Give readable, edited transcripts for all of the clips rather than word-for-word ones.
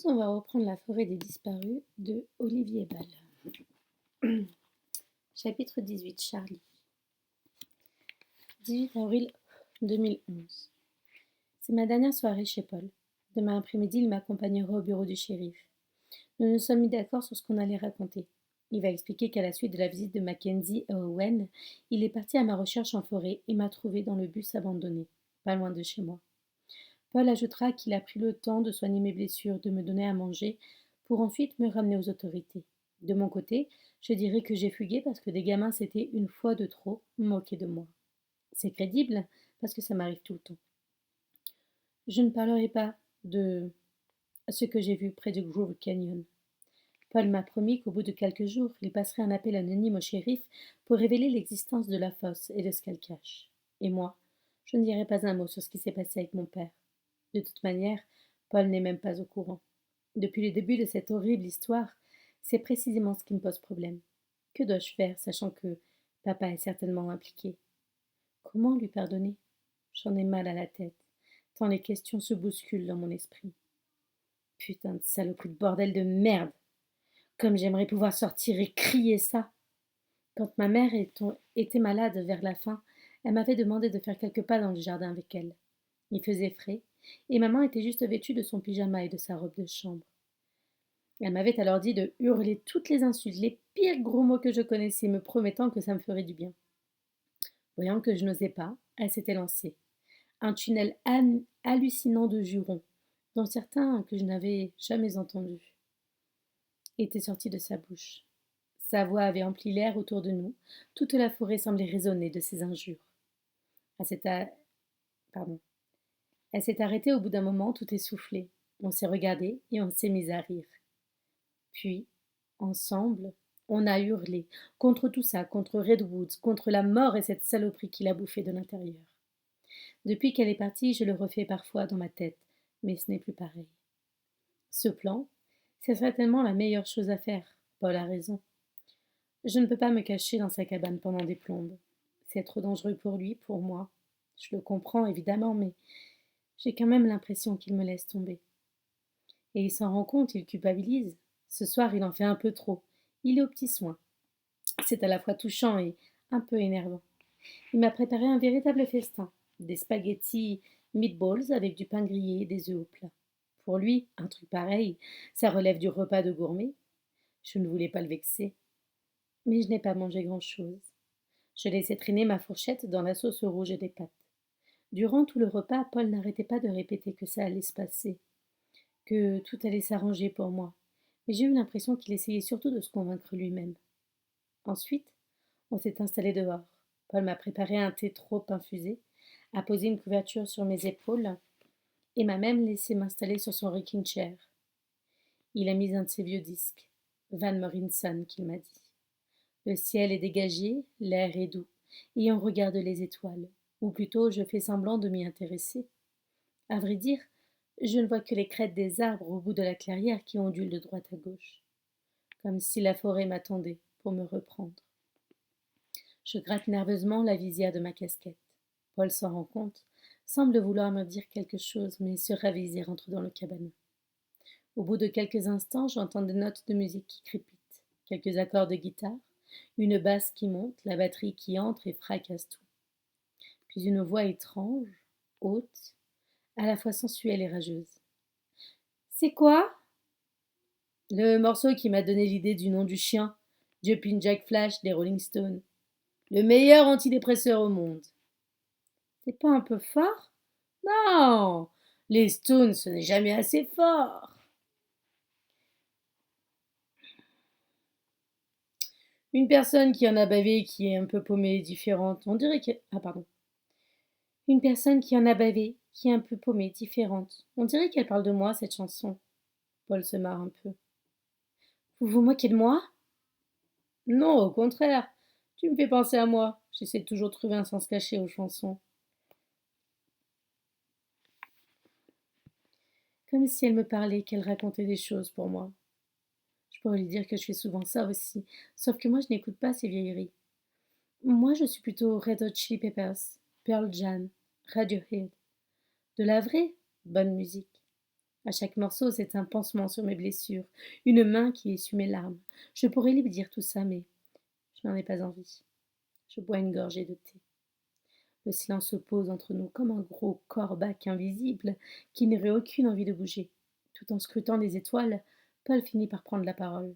On va reprendre La forêt des disparus de Olivier Ball. Chapitre 18. Charlie. 18 avril 2011. C'est ma dernière soirée chez Paul. Demain après-midi, il m'accompagnera au bureau du shérif. Nous nous sommes mis d'accord sur ce qu'on allait raconter. Il va expliquer qu'à la suite de la visite de Mackenzie à Owen, il est parti à ma recherche en forêt et m'a trouvé dans le bus abandonné, pas loin de chez moi. Paul ajoutera qu'il a pris le temps de soigner mes blessures, de me donner à manger, pour ensuite me ramener aux autorités. De mon côté, je dirais que j'ai fugué parce que des gamins s'étaient une fois de trop moqués de moi. C'est crédible parce que ça m'arrive tout le temps. Je ne parlerai pas de ce que j'ai vu près du Grove Canyon. Paul m'a promis qu'au bout de quelques jours, il passerait un appel anonyme au shérif pour révéler l'existence de la fosse et de ce qu'elle cache. Et moi, je ne dirai pas un mot sur ce qui s'est passé avec mon père. De toute manière, Paul n'est même pas au courant. Depuis le début de cette horrible histoire, c'est précisément ce qui me pose problème. Que dois-je faire, sachant que papa est certainement impliqué? Comment lui pardonner? J'en ai mal à la tête, tant les questions se bousculent dans mon esprit. Putain de saloperie de bordel de merde! Comme j'aimerais pouvoir sortir et crier ça! Quand ma mère était malade vers la fin, elle m'avait demandé de faire quelques pas dans le jardin avec elle. Il faisait frais, et maman était juste vêtue de son pyjama et de sa robe de chambre. Elle m'avait alors dit de hurler toutes les insultes, les pires gros mots que je connaissais, me promettant que ça me ferait du bien. Voyant que je n'osais pas, elle s'était lancée. Un tunnel hallucinant de jurons, dont certains que je n'avais jamais entendus, étaient sortis de sa bouche. Sa voix avait empli l'air autour de nous. Toute la forêt semblait résonner de ses injures. Elle s'est Pardon. Elle s'est arrêtée au bout d'un moment, tout essoufflée. On s'est regardé et on s'est mis à rire. Puis, ensemble, on a hurlé contre tout ça, contre Redwoods, contre la mort et cette saloperie qui l'a bouffé de l'intérieur. Depuis qu'elle est partie, je le refais parfois dans ma tête, mais ce n'est plus pareil. Ce plan, c'est certainement la meilleure chose à faire. Paul a raison. Je ne peux pas me cacher dans sa cabane pendant des plombes. C'est trop dangereux pour lui, pour moi. Je le comprends évidemment, mais j'ai quand même l'impression qu'il me laisse tomber. Et il s'en rend compte, il culpabilise. Ce soir, il en fait un peu trop. Il est aux petits soins. C'est à la fois touchant et un peu énervant. Il m'a préparé un véritable festin. Des spaghettis meatballs avec du pain grillé et des œufs au plat. Pour lui, un truc pareil, ça relève du repas de gourmet. Je ne voulais pas le vexer. Mais je n'ai pas mangé grand-chose. Je laissais traîner ma fourchette dans la sauce rouge et des pâtes. Durant tout le repas, Paul n'arrêtait pas de répéter que ça allait se passer, que tout allait s'arranger pour moi. Mais j'ai eu l'impression qu'il essayait surtout de se convaincre lui-même. Ensuite, on s'est installé dehors. Paul m'a préparé un thé trop infusé, a posé une couverture sur mes épaules et m'a même laissé m'installer sur son rocking chair. Il a mis un de ses vieux disques, Van Morrison, qu'il m'a dit. Le ciel est dégagé, l'air est doux, et on regarde les étoiles. Ou plutôt, je fais semblant de m'y intéresser. À vrai dire, je ne vois que les crêtes des arbres au bout de la clairière qui ondulent de droite à gauche, comme si la forêt m'attendait pour me reprendre. Je gratte nerveusement la visière de ma casquette. Paul s'en rend compte, semble vouloir me dire quelque chose, mais se ravise et rentre dans le cabanon. Au bout de quelques instants, j'entends des notes de musique qui crépitent, quelques accords de guitare, une basse qui monte, la batterie qui entre et fracasse tout. Puis une voix étrange, haute, à la fois sensuelle et rageuse. C'est quoi? Le morceau qui m'a donné l'idée du nom du chien, Jumpin' Jack Flash des Rolling Stones. Le meilleur antidépresseur au monde. C'est pas un peu fort? Non! Les Stones, ce n'est jamais assez fort. Une personne qui en a bavé, qui est un peu paumée et différente, on dirait que... Ah, pardon. Une personne qui en a bavé, qui est un peu paumée, différente. On dirait qu'elle parle de moi, cette chanson. Paul se marre un peu. Vous vous moquez de moi? Non, au contraire. Tu me fais penser à moi. J'essaie de toujours trouver un sens caché aux chansons. Comme si elle me parlait, qu'elle racontait des choses pour moi. Je pourrais lui dire que je fais souvent ça aussi, sauf que moi je n'écoute pas ces vieilleries. Moi je suis plutôt Red Hot Chili Peppers, Pearl Jam, Radiohead. De la vraie bonne musique. À chaque morceau, c'est un pansement sur mes blessures, une main qui essuie mes larmes. Je pourrais lui dire tout ça, mais je n'en ai pas envie. Je bois une gorgée de thé. Le silence se pose entre nous comme un gros corbac invisible qui n'aurait aucune envie de bouger. Tout en scrutant les étoiles, Paul finit par prendre la parole.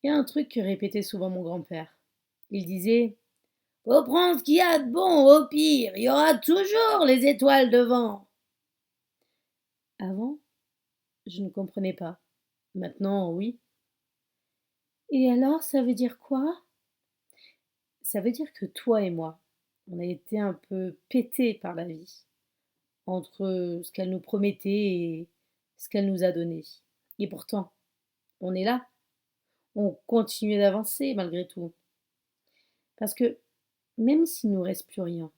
Il y a un truc que répétait souvent mon grand-père. Il disait: faut prendre ce qu'il y a de bon, au pire, il y aura toujours les étoiles devant. Avant, je ne comprenais pas. Maintenant, oui. Et alors, ça veut dire quoi? Ça veut dire que toi et moi, on a été un peu pétés par la vie, entre ce qu'elle nous promettait et ce qu'elle nous a donné. Et pourtant, on est là, on continue d'avancer malgré tout. Parce que même s'il ne nous reste plus rien,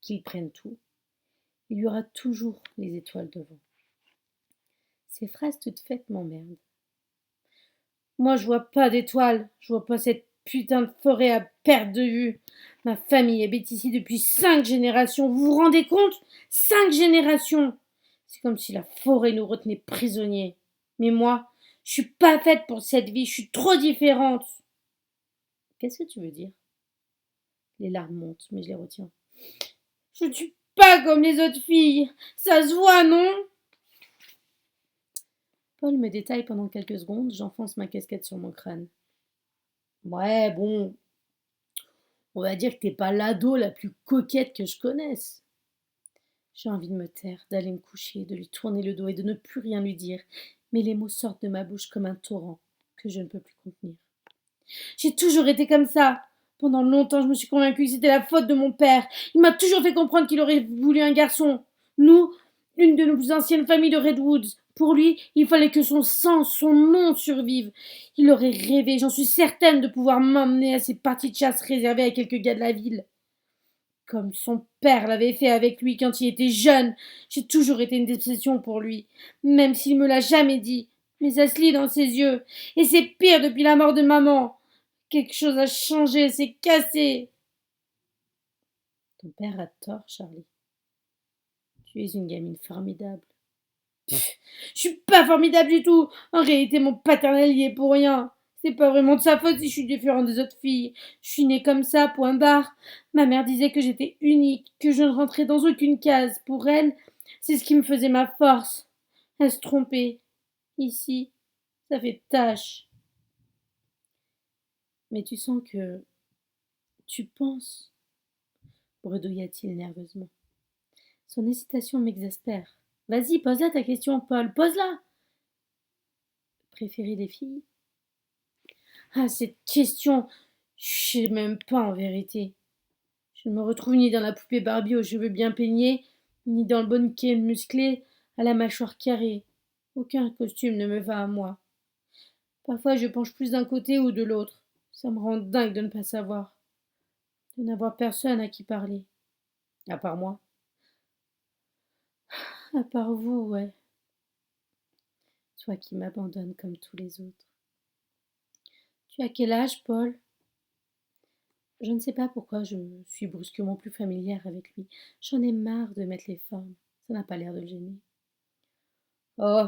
qu'ils prennent tout, il y aura toujours les étoiles devant. Ces phrases toutes faites m'emmerdent. Moi, je vois pas d'étoiles, je vois pas cette putain de forêt à perte de vue. Ma famille habite ici depuis 5 générations, vous vous rendez compte? 5 générations! C'est comme si la forêt nous retenait prisonniers. Mais moi, je suis pas faite pour cette vie, je suis trop différente. Qu'est-ce que tu veux dire? Les larmes montent, mais je les retiens. Je ne suis pas comme les autres filles, ça se voit, non? Paul me détaille pendant quelques secondes, j'enfonce ma casquette sur mon crâne. Ouais, bon, on va dire que t'es pas l'ado la plus coquette que je connaisse. J'ai envie de me taire, d'aller me coucher, de lui tourner le dos et de ne plus rien lui dire, mais les mots sortent de ma bouche comme un torrent que je ne peux plus contenir. J'ai toujours été comme ça. Pendant longtemps, je me suis convaincue que c'était la faute de mon père. Il m'a toujours fait comprendre qu'il aurait voulu un garçon. Nous, une de nos anciennes familles de Redwoods. Pour lui, il fallait que son sang, son nom survive. Il aurait rêvé, j'en suis certaine, de pouvoir m'emmener à ces parties de chasse réservées à quelques gars de la ville. Comme son père l'avait fait avec lui quand il était jeune. J'ai toujours été une déception pour lui, même s'il me l'a jamais dit. Mais ça se lit dans ses yeux. Et c'est pire depuis la mort de maman. Quelque chose a changé, c'est cassé. Ton père a tort, Charlie. Tu es une gamine formidable. Pff, je suis pas formidable du tout. En réalité, mon paternel y est pour rien. C'est pas vraiment de sa faute si je suis différente des autres filles. Je suis née comme ça, point barre. Ma mère disait que j'étais unique, que je ne rentrais dans aucune case. Pour elle, c'est ce qui me faisait ma force. Elle se trompait. Ici, ça fait tache. Mais tu sens que tu penses, bredouilla-t-il nerveusement. Son hésitation m'exaspère. Vas-y, pose-la ta question, Paul, pose-la. Préférer les filles? Ah, cette question, je sais même pas en vérité. Je ne me retrouve ni dans la poupée Barbie aux cheveux bien peignés, ni dans le bonnet musclé à la mâchoire carrée. Aucun costume ne me va à moi. Parfois, je penche plus d'un côté ou de l'autre. Ça me rend dingue de ne pas savoir, de n'avoir personne à qui parler. À part moi. À part vous, ouais. Toi qui m'abandonnes comme tous les autres. Tu as quel âge, Paul? Je ne sais pas pourquoi je suis brusquement plus familière avec lui. J'en ai marre de mettre les formes. Ça n'a pas l'air de le gêner. Oh,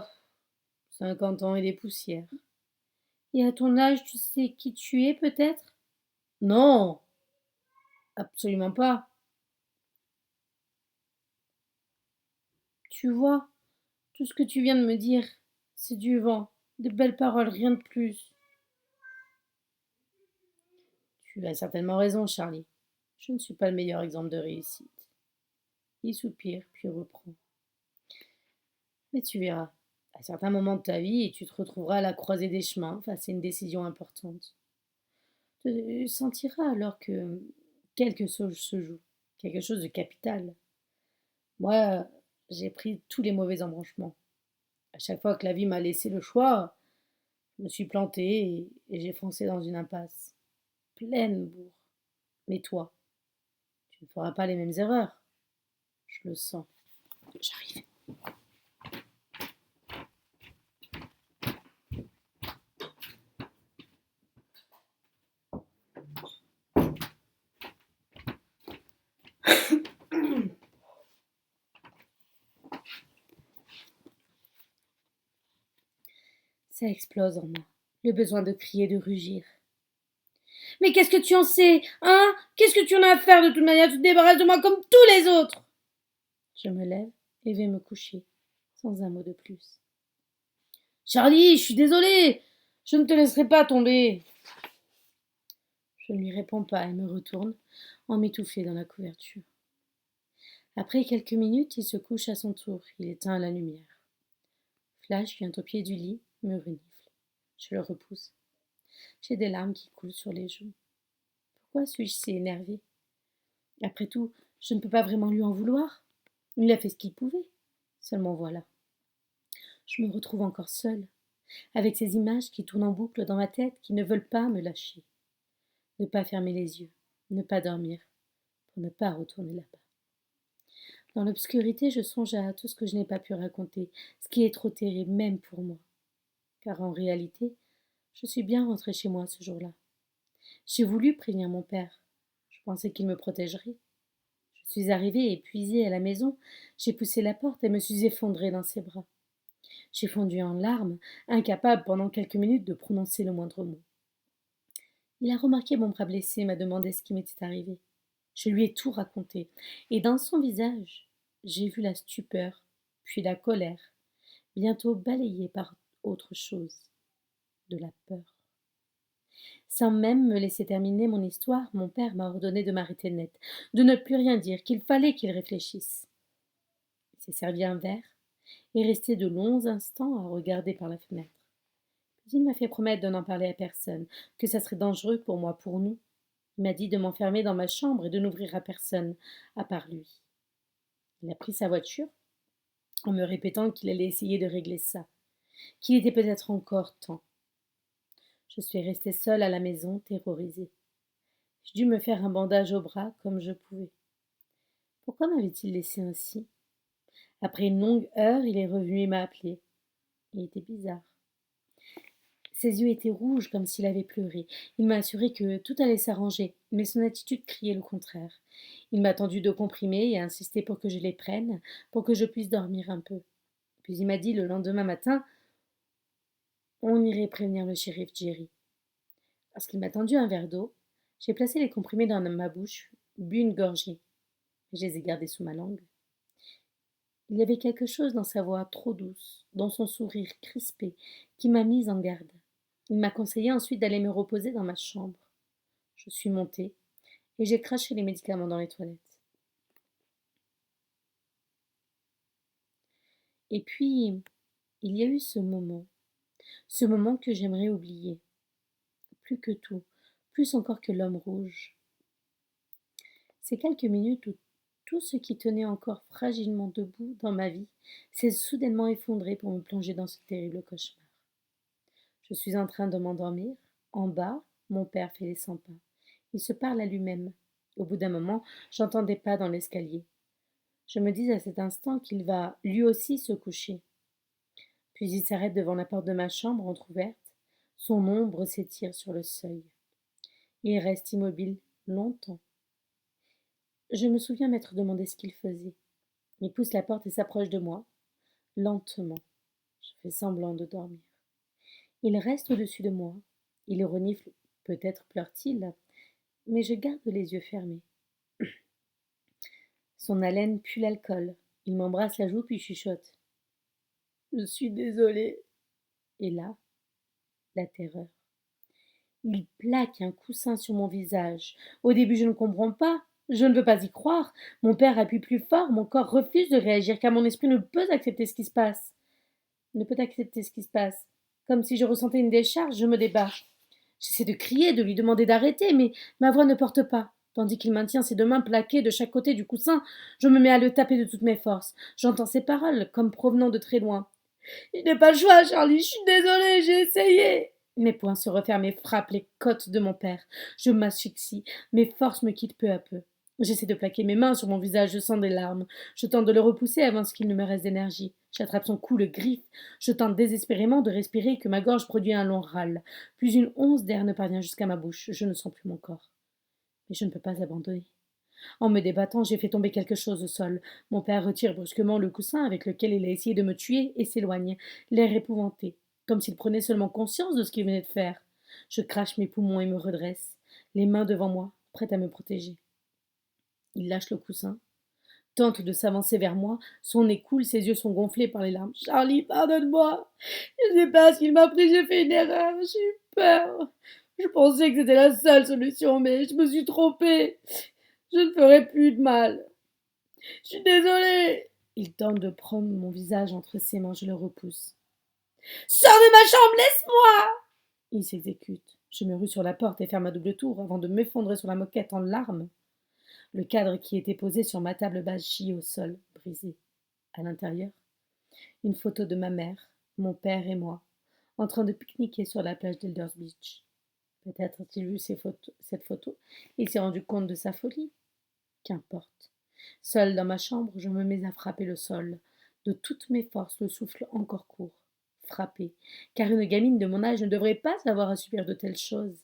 50 ans et des poussières. Et à ton âge, tu sais qui tu es, peut-être? Non, absolument pas. Tu vois, tout ce que tu viens de me dire, c'est du vent, de belles paroles, rien de plus. Tu as certainement raison, Charlie. Je ne suis pas le meilleur exemple de réussite. Il soupire, puis reprend. Mais tu verras, à certains moments de ta vie, tu te retrouveras à la croisée des chemins face à une décision importante. Tu sentiras alors que quelque chose se joue, quelque chose de capital. Moi, j'ai pris tous les mauvais embranchements. À chaque fois que la vie m'a laissé le choix, je me suis plantée et j'ai foncé dans une impasse. Pleine bourre. Mais toi, tu ne feras pas les mêmes erreurs. Je le sens. J'arrive. Ça explose en moi, le besoin de crier, de rugir. Mais qu'est-ce que tu en sais, hein? Qu'est-ce que tu en as à faire de toute manière? Tu te débarrasses de moi comme tous les autres. Je me lève et vais me coucher, sans un mot de plus. Charlie, je suis désolée. Je ne te laisserai pas tomber. Je ne lui réponds pas et me retourne, en m'étouffant dans la couverture. Après quelques minutes, il se couche à son tour. Il éteint la lumière. Flash vient au pied du lit, me renifle. Je le repousse. J'ai des larmes qui coulent sur les joues. Pourquoi suis-je si énervée? Après tout, je ne peux pas vraiment lui en vouloir. Il a fait ce qu'il pouvait. Seulement voilà. Je me retrouve encore seule, avec ces images qui tournent en boucle dans ma tête, qui ne veulent pas me lâcher. Ne pas fermer les yeux, ne pas dormir, pour ne pas retourner là-bas. Dans l'obscurité, je songe à tout ce que je n'ai pas pu raconter, ce qui est trop terrible, même pour moi. Car en réalité, je suis bien rentrée chez moi ce jour-là. J'ai voulu prévenir mon père. Je pensais qu'il me protégerait. Je suis arrivée épuisée à la maison. J'ai poussé la porte et me suis effondrée dans ses bras. J'ai fondu en larmes, incapable pendant quelques minutes de prononcer le moindre mot. Il a remarqué mon bras blessé et m'a demandé ce qui m'était arrivé. Je lui ai tout raconté, et dans son visage, j'ai vu la stupeur, puis la colère, bientôt balayée par autre chose, de la peur. Sans même me laisser terminer mon histoire, mon père m'a ordonné de m'arrêter net, de ne plus rien dire, qu'il fallait qu'il réfléchisse. Il s'est servi un verre et resté de longs instants à regarder par la fenêtre. Puis il m'a fait promettre de n'en parler à personne, que ça serait dangereux pour moi, pour nous. Il m'a dit de m'enfermer dans ma chambre et de n'ouvrir à personne, à part lui. Il a pris sa voiture, en me répétant qu'il allait essayer de régler ça, qu'il était peut-être encore temps. Je suis restée seule à la maison, terrorisée. J'ai dû me faire un bandage au bras comme je pouvais. Pourquoi m'avait-il laissé ainsi? Après une longue heure, il est revenu et m'a appelé. Il était bizarre. Ses yeux étaient rouges comme s'il avait pleuré. Il m'a assuré que tout allait s'arranger, mais son attitude criait le contraire. Il m'a tendu de comprimés et a insisté pour que je les prenne, pour que je puisse dormir un peu. Puis il m'a dit le lendemain matin, on irait prévenir le shérif Jerry. Lorsqu'il m'a tendu un verre d'eau, j'ai placé les comprimés dans ma bouche, bu une gorgée. Je les ai gardés sous ma langue. Il y avait quelque chose dans sa voix trop douce, dans son sourire crispé, qui m'a mise en garde. Il m'a conseillé ensuite d'aller me reposer dans ma chambre. Je suis montée et j'ai craché les médicaments dans les toilettes. Et puis, il y a eu ce moment que j'aimerais oublier, plus que tout, plus encore que l'homme rouge. Ces quelques minutes où tout ce qui tenait encore fragilement debout dans ma vie s'est soudainement effondré pour me plonger dans ce terrible cauchemar. Je suis en train de m'endormir. En bas, mon père fait les 100 pas. Il se parle à lui-même. Au bout d'un moment, j'entends des pas dans l'escalier. Je me dis à cet instant qu'il va lui aussi se coucher. Puis il s'arrête devant la porte de ma chambre entr'ouverte. Son ombre s'étire sur le seuil. Il reste immobile longtemps. Je me souviens m'être demandé ce qu'il faisait. Il pousse la porte et s'approche de moi, lentement. Je fais semblant de dormir. Il reste au-dessus de moi. Il renifle, peut-être pleure-t-il, mais je garde les yeux fermés. Son haleine pue l'alcool. Il m'embrasse la joue puis chuchote. Je suis désolée. Et là, la terreur. Il plaque un coussin sur mon visage. Au début, je ne comprends pas. Je ne veux pas y croire. Mon père appuie plus fort. Mon corps refuse de réagir car mon esprit ne peut accepter ce qui se passe. Ne peut accepter ce qui se passe. Comme si je ressentais une décharge, je me débats. J'essaie de crier, de lui demander d'arrêter, mais ma voix ne porte pas. Tandis qu'il maintient ses deux mains plaquées de chaque côté du coussin, je me mets à le taper de toutes mes forces. J'entends ses paroles, comme provenant de très loin. Il n'est pas le choix, Charlie, je suis désolée, j'ai essayé. Mes poings se referment et frappent les côtes de mon père. Je m'asphyxie, mes forces me quittent peu à peu. J'essaie de plaquer mes mains sur mon visage, je sens des larmes. Je tente de le repousser avant qu'il ne me reste d'énergie. J'attrape son cou, le griffe. Je tente désespérément de respirer et que ma gorge produit un long râle. Puis une once d'air ne parvient jusqu'à ma bouche. Je ne sens plus mon corps. Mais je ne peux pas abandonner. En me débattant, j'ai fait tomber quelque chose au sol. Mon père retire brusquement le coussin avec lequel il a essayé de me tuer et s'éloigne, l'air épouvanté. comme s'il prenait seulement conscience de ce qu'il venait de faire. Je crache mes poumons et me redresse, les mains devant moi, prête à me protéger. Il lâche le coussin, tente de s'avancer vers moi, son nez coule, ses yeux sont gonflés par les larmes. Charlie, pardonne-moi. Je sais pas ce qu'il m'a pris, j'ai fait une erreur, j'ai eu peur. Je pensais que c'était la seule solution, mais je me suis trompée. Je ne ferai plus de mal. Je suis désolée. Il tente de prendre mon visage entre ses mains, je le repousse. Sors de ma chambre, laisse-moi. Il s'exécute. Je me rue sur la porte et ferme à double tour avant de m'effondrer sur la moquette en larmes. Le cadre qui était posé sur ma table basse gît au sol, brisé. À l'intérieur, une photo de ma mère, mon père et moi, en train de pique-niquer sur la plage d'Elders Beach. Peut-être a-t-il vu cette photo et il s'est rendu compte de sa folie. Qu'importe. Seule dans ma chambre, je me mets à frapper le sol. De toutes mes forces, le souffle encore court. Frapper, car une gamine de mon âge ne devrait pas avoir à subir de telles choses.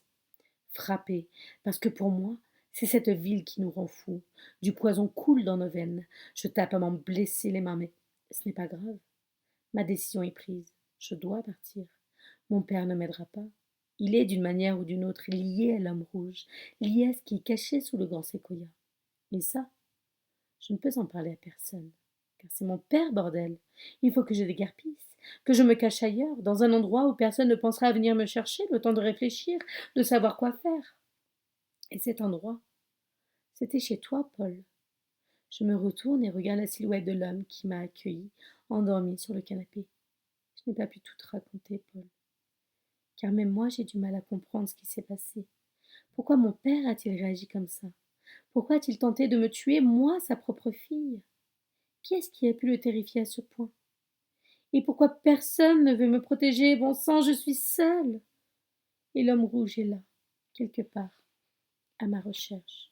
Frapper, parce que pour moi, c'est cette ville qui nous rend fous. Du poison coule dans nos veines. Je tape à m'en blesser les mains, mais ce n'est pas grave. Ma décision est prise. Je dois partir. Mon père ne m'aidera pas. Il est, d'une manière ou d'une autre, lié à l'homme rouge, lié à ce qui est caché sous le grand séquoia. Et ça, je ne peux en parler à personne. Car c'est mon père, bordel. Il faut que je déguerpisse, que je me cache ailleurs, dans un endroit où personne ne pensera à venir me chercher, le temps de réfléchir, de savoir quoi faire. Et cet endroit, c'était chez toi, Paul. Je me retourne et regarde la silhouette de l'homme qui m'a accueilli, endormi sur le canapé. Je n'ai pas pu tout te raconter, Paul. Car même moi, j'ai du mal à comprendre ce qui s'est passé. Pourquoi mon père a-t-il réagi comme ça? Pourquoi a-t-il tenté de me tuer, moi, sa propre fille? Qui est-ce qui a pu le terrifier à ce point? Et pourquoi personne ne veut me protéger? Bon sang, je suis seule. Et l'homme rouge est là, quelque part, à ma recherche.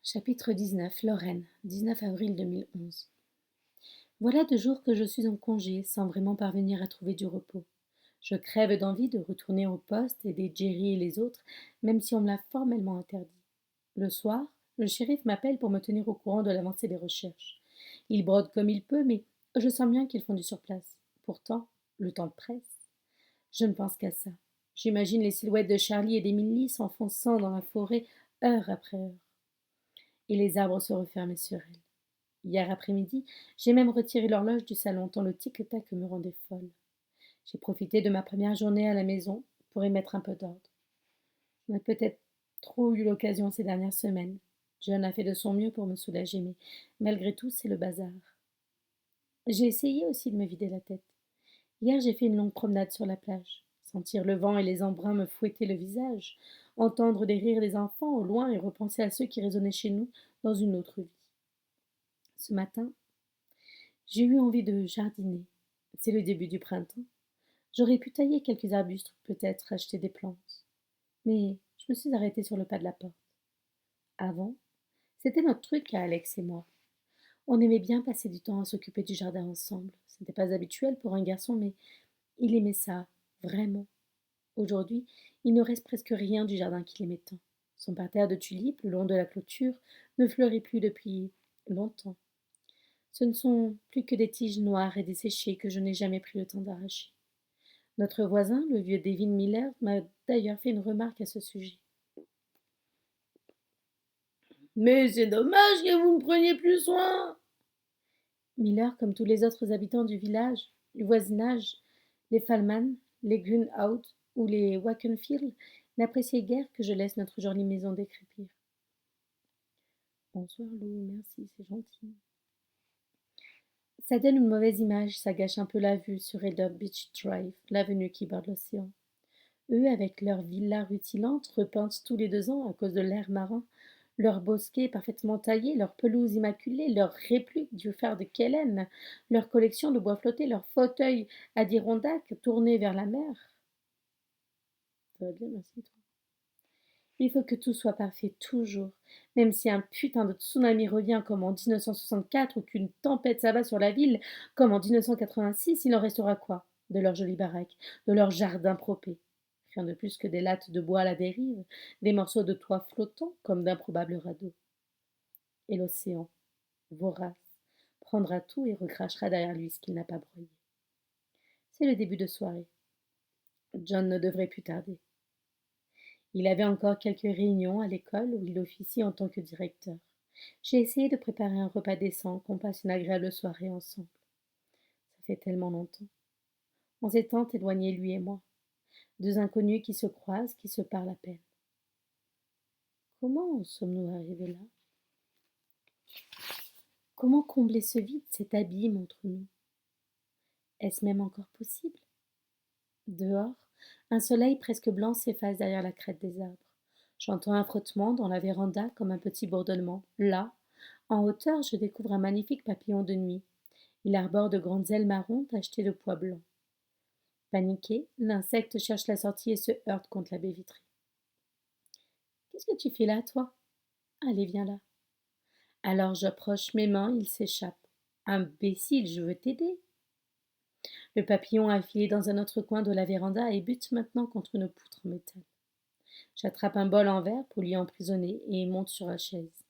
Chapitre 19. Lorraine, 19 avril 2011. Voilà 2 jours que je suis en congé, sans vraiment parvenir à trouver du repos. Je crève d'envie de retourner au poste, aider Jerry et les autres, même si on me l'a formellement interdit. Le soir, le shérif m'appelle pour me tenir au courant de l'avancée des recherches. Il brode comme il peut, mais je sens bien qu'ils font du surplace. Pourtant, le temps presse. Je ne pense qu'à ça. J'imagine les silhouettes de Charlie et d'Emily s'enfonçant dans la forêt heure après heure. Et les arbres se refermaient sur elles. Hier après-midi, j'ai même retiré l'horloge du salon tant le tic-tac me rendait folle. J'ai profité de ma première journée à la maison pour y mettre un peu d'ordre. On a peut-être trop eu l'occasion ces dernières semaines. John a fait de son mieux pour me soulager, mais malgré tout, c'est le bazar. J'ai essayé aussi de me vider la tête. Hier, j'ai fait une longue promenade sur la plage. Sentir le vent et les embruns me fouetter le visage, entendre des rires des enfants au loin et repenser à ceux qui résonnaient chez nous dans une autre vie. Ce matin, j'ai eu envie de jardiner. C'est le début du printemps. J'aurais pu tailler quelques arbustes, peut-être acheter des plantes. Mais je me suis arrêtée sur le pas de la porte. Avant, c'était notre truc à Alex et moi. On aimait bien passer du temps à s'occuper du jardin ensemble. Ce n'était pas habituel pour un garçon, mais il aimait ça, vraiment. Aujourd'hui, il ne reste presque rien du jardin qu'il aimait tant. Son parterre de tulipes, le long de la clôture, ne fleurit plus depuis longtemps. Ce ne sont plus que des tiges noires et desséchées que je n'ai jamais pris le temps d'arracher. Notre voisin, le vieux David Miller, m'a d'ailleurs fait une remarque à ce sujet. Mais c'est dommage que vous ne preniez plus soin. Miller, comme tous les autres habitants du village, du voisinage, les Fallman, les Greenhout ou les Wackenfield, n'appréciaient guère que je laisse notre jolie maison décrépir. Bonsoir Lou, merci, c'est gentil. Ça donne une mauvaise image, ça gâche un peu la vue sur Elder Beach Drive, l'avenue qui borde l'océan. Eux, avec leurs villas rutilantes, repeintes tous les 2 ans à cause de l'air marin, leurs bosquets parfaitement taillés, leurs pelouses immaculées, leurs répliques du phare de Kellen, leur collection de bois flottés, leurs fauteuils Adirondack tournés vers la mer. Ça va bien, merci toi. Il faut que tout soit parfait toujours, même si un putain de tsunami revient comme en 1964 ou qu'une tempête s'abat sur la ville comme en 1986, il en restera quoi de leurs jolies baraques, de leurs jardins propés? Rien de plus que des lattes de bois à la dérive, des morceaux de toit flottants comme d'improbables radeaux. Et l'océan, vorace, prendra tout et recrachera derrière lui ce qu'il n'a pas broyé. C'est le début de soirée. John ne devrait plus tarder. Il avait encore quelques réunions à l'école où il officie en tant que directeur. J'ai essayé de préparer un repas décent, qu'on passe une agréable soirée ensemble. Ça fait tellement longtemps. On s'est tant éloignés, lui et moi. Deux inconnus qui se croisent, qui se parlent à peine. Comment en sommes-nous arrivés là? Comment combler ce vide, cet abîme entre nous? Est-ce même encore possible? Dehors, un soleil presque blanc s'efface derrière la crête des arbres. J'entends un frottement dans la véranda comme un petit bourdonnement. Là, en hauteur, je découvre un magnifique papillon de nuit. Il arbore de grandes ailes marron tachetées de pois blancs. Paniqué, l'insecte cherche la sortie et se heurte contre la baie vitrée. Qu'est-ce que tu fais là, toi? Allez, viens là. Alors j'approche mes mains, il s'échappe. Imbécile, je veux t'aider. Le papillon a filé dans un autre coin de la véranda et bute maintenant contre une poutre en métal. J'attrape un bol en verre pour l'y emprisonner et monte sur la chaise.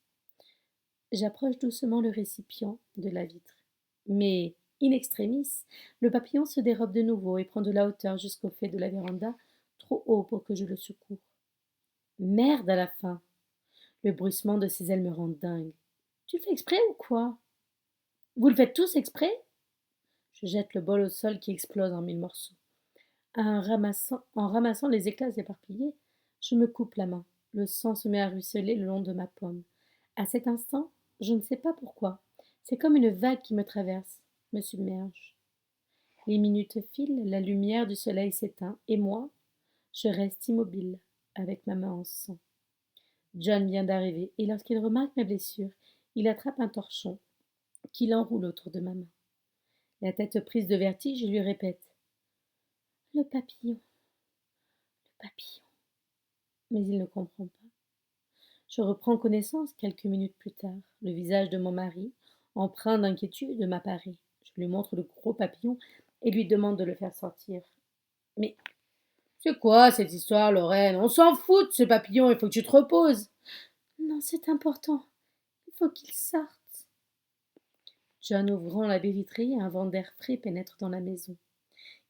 J'approche doucement le récipient de la vitre. Mais, in extremis, le papillon se dérobe de nouveau et prend de la hauteur jusqu'au fait de la véranda, trop haut pour que je le secours. Merde à la fin. Le bruissement de ses ailes me rend dingue. Tu le fais exprès ou quoi? Vous le faites tous exprès? Je jette le bol au sol qui explose en mille morceaux. En ramassant les éclats éparpillés, je me coupe la main. Le sang se met à ruisseler le long de ma paume. À cet instant, je ne sais pas pourquoi. C'est comme une vague qui me traverse, me submerge. Les minutes filent, la lumière du soleil s'éteint, et moi, je reste immobile, avec ma main en sang. John vient d'arriver, et lorsqu'il remarque mes blessures, il attrape un torchon, qu'il enroule autour de ma main. La tête prise de vertige, je lui répète: le papillon, le papillon. Mais il ne comprend pas. Je reprends connaissance quelques minutes plus tard. Le visage de mon mari, empreint d'inquiétude, m'apparaît. Je lui montre le gros papillon et lui demande de le faire sortir. Mais c'est quoi cette histoire, Lorraine? On s'en fout de ce papillon, il faut que tu te reposes. Non, c'est important. Il faut qu'il sorte. John, ouvrant la baie vitrée, un vent d'air frais pénètre dans la maison.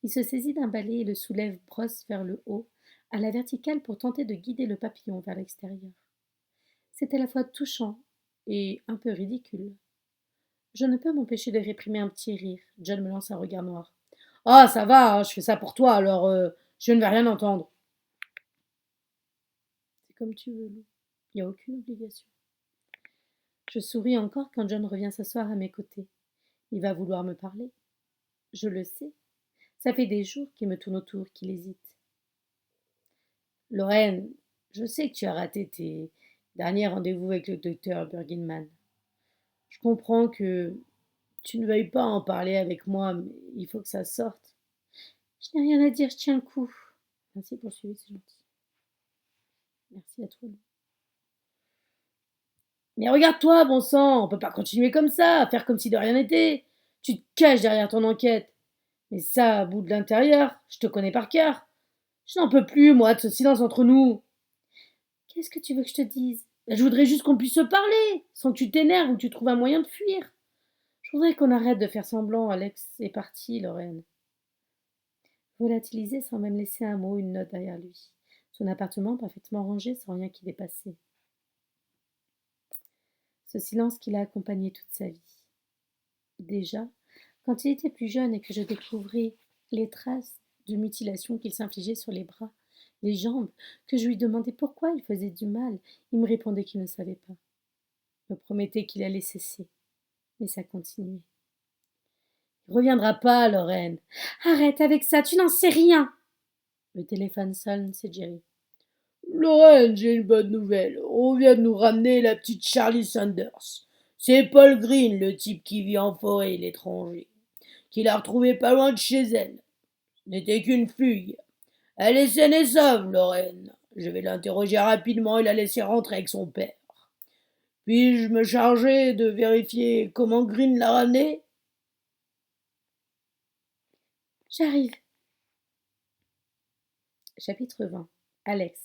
Il se saisit d'un balai et le soulève brosse vers le haut, à la verticale pour tenter de guider le papillon vers l'extérieur. C'est à la fois touchant et un peu ridicule. Je ne peux m'empêcher de réprimer un petit rire. John me lance un regard noir. Ah, ça va, hein, je fais ça pour toi, alors je ne vais rien entendre. C'est comme tu veux, Lou. Il n'y a aucune obligation. Je souris encore quand John revient s'asseoir à mes côtés. Il va vouloir me parler. Je le sais. Ça fait des jours qu'il me tourne autour, qu'il hésite. Lorraine, je sais que tu as raté tes derniers rendez-vous avec le docteur Burginman. Je comprends que tu ne veuilles pas en parler avec moi, mais il faut que ça sorte. Je n'ai rien à dire, je tiens le coup. Merci pour le suivi, c'est gentil. Merci à toi. Mais regarde-toi, bon sang, on peut pas continuer comme ça, à faire comme si de rien n'était. Tu te caches derrière ton enquête. Mais ça, à bout de l'intérieur, je te connais par cœur. Je n'en peux plus, moi, de ce silence entre nous. Qu'est-ce que tu veux que je te dise? Je voudrais juste qu'on puisse se parler, sans que tu t'énerves ou que tu trouves un moyen de fuir. Je voudrais qu'on arrête de faire semblant. Alex est parti, Lorraine. Volatilisé sans même laisser un mot, une note derrière lui. Son appartement parfaitement rangé sans rien qui dépassait. Ce silence qui l'a accompagné toute sa vie. Déjà, quand il était plus jeune et que je découvrais les traces de mutilation qu'il s'infligeait sur les bras, les jambes, que je lui demandais pourquoi il faisait du mal, il me répondait qu'il ne savait pas. Me promettait qu'il allait cesser. Mais ça continuait. Il reviendra pas, Lorraine. Arrête avec ça, tu n'en sais rien. Le téléphone sonne, c'est Jerry. Lorraine, j'ai une bonne nouvelle. On vient de nous ramener la petite Charlie Sanders. C'est Paul Green, le type qui vit en forêt, l'étranger, qui l'a retrouvée pas loin de chez elle. Ce n'était qu'une fugue. Elle est saine et sauve, Lorraine. Je vais l'interroger rapidement et la laisser rentrer avec son père. Puis-je me charger de vérifier comment Green l'a ramenée? J'arrive. Chapitre 20. Alex.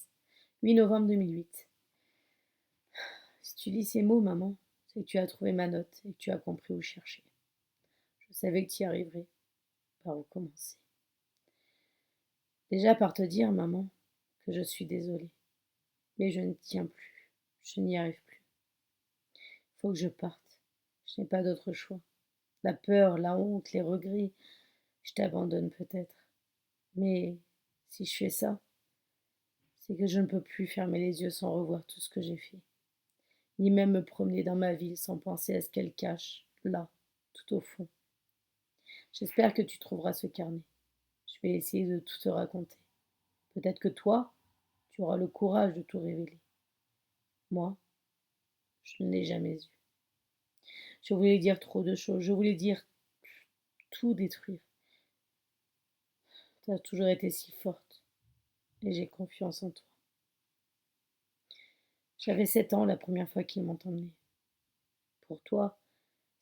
8 novembre 2008. Si tu lis ces mots, maman, c'est que tu as trouvé ma note et que tu as compris où chercher. Je savais que tu y arriverais. Par où commencer? Déjà par te dire, maman, que je suis désolée, mais je ne tiens plus. Je n'y arrive plus. Il faut que je parte. Je n'ai pas d'autre choix. La peur, la honte, les regrets, je t'abandonne peut-être. Mais si je fais ça, c'est que je ne peux plus fermer les yeux sans revoir tout ce que j'ai fait, ni même me promener dans ma ville sans penser à ce qu'elle cache, là, tout au fond. J'espère que tu trouveras ce carnet. Je vais essayer de tout te raconter. Peut-être que toi, tu auras le courage de tout révéler. Moi, je ne l'ai jamais eu. Je voulais dire trop de choses, je voulais dire tout détruire. Tu as toujours été si forte et j'ai confiance en toi. J'avais 7 ans la première fois qu'ils m'ont emmenée. Pour toi,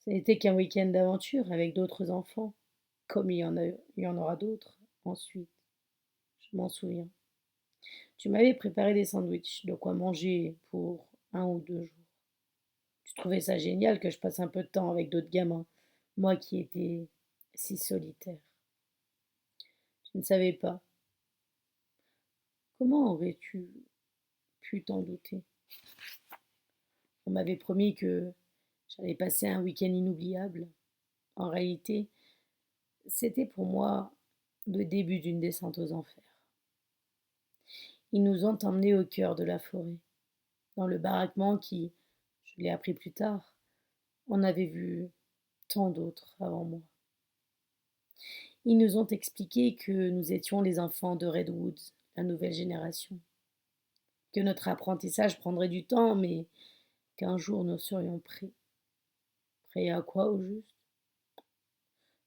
ça n'était qu'un week-end d'aventure avec d'autres enfants, comme il y en aura d'autres ensuite. Je m'en souviens. Tu m'avais préparé des sandwichs, de quoi manger pour 1 ou 2 jours. Tu trouvais ça génial que je passe un peu de temps avec d'autres gamins, moi qui étais si solitaire. Tu ne savais pas. Comment aurais-tu pu t'en douter? On m'avait promis que j'allais passer un week-end inoubliable. En réalité, c'était pour moi le début d'une descente aux enfers. Ils nous ont emmenés au cœur de la forêt, dans le baraquement qui, je l'ai appris plus tard, en avait vu tant d'autres avant moi. Ils nous ont expliqué que nous étions les enfants de Redwood, la nouvelle génération, que notre apprentissage prendrait du temps, mais qu'un jour nous serions prêts. Prêts à quoi au juste?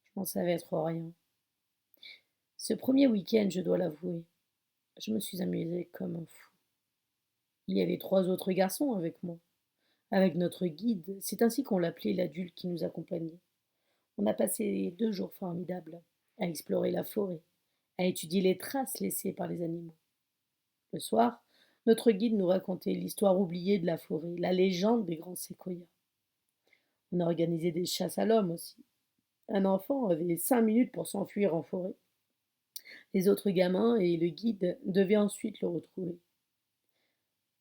Je n'en savais trop rien. Ce premier week-end, je dois l'avouer, je me suis amusée comme un fou. Il y avait 3 autres garçons avec moi, avec notre guide, c'est ainsi qu'on l'appelait l'adulte qui nous accompagnait. On a passé 2 jours formidables à explorer la forêt, à étudier les traces laissées par les animaux. Le soir, notre guide nous racontait l'histoire oubliée de la forêt, la légende des grands séquoias. On a organisé des chasses à l'homme aussi. Un enfant avait 5 minutes pour s'enfuir en forêt. Les autres gamins et le guide devaient ensuite le retrouver.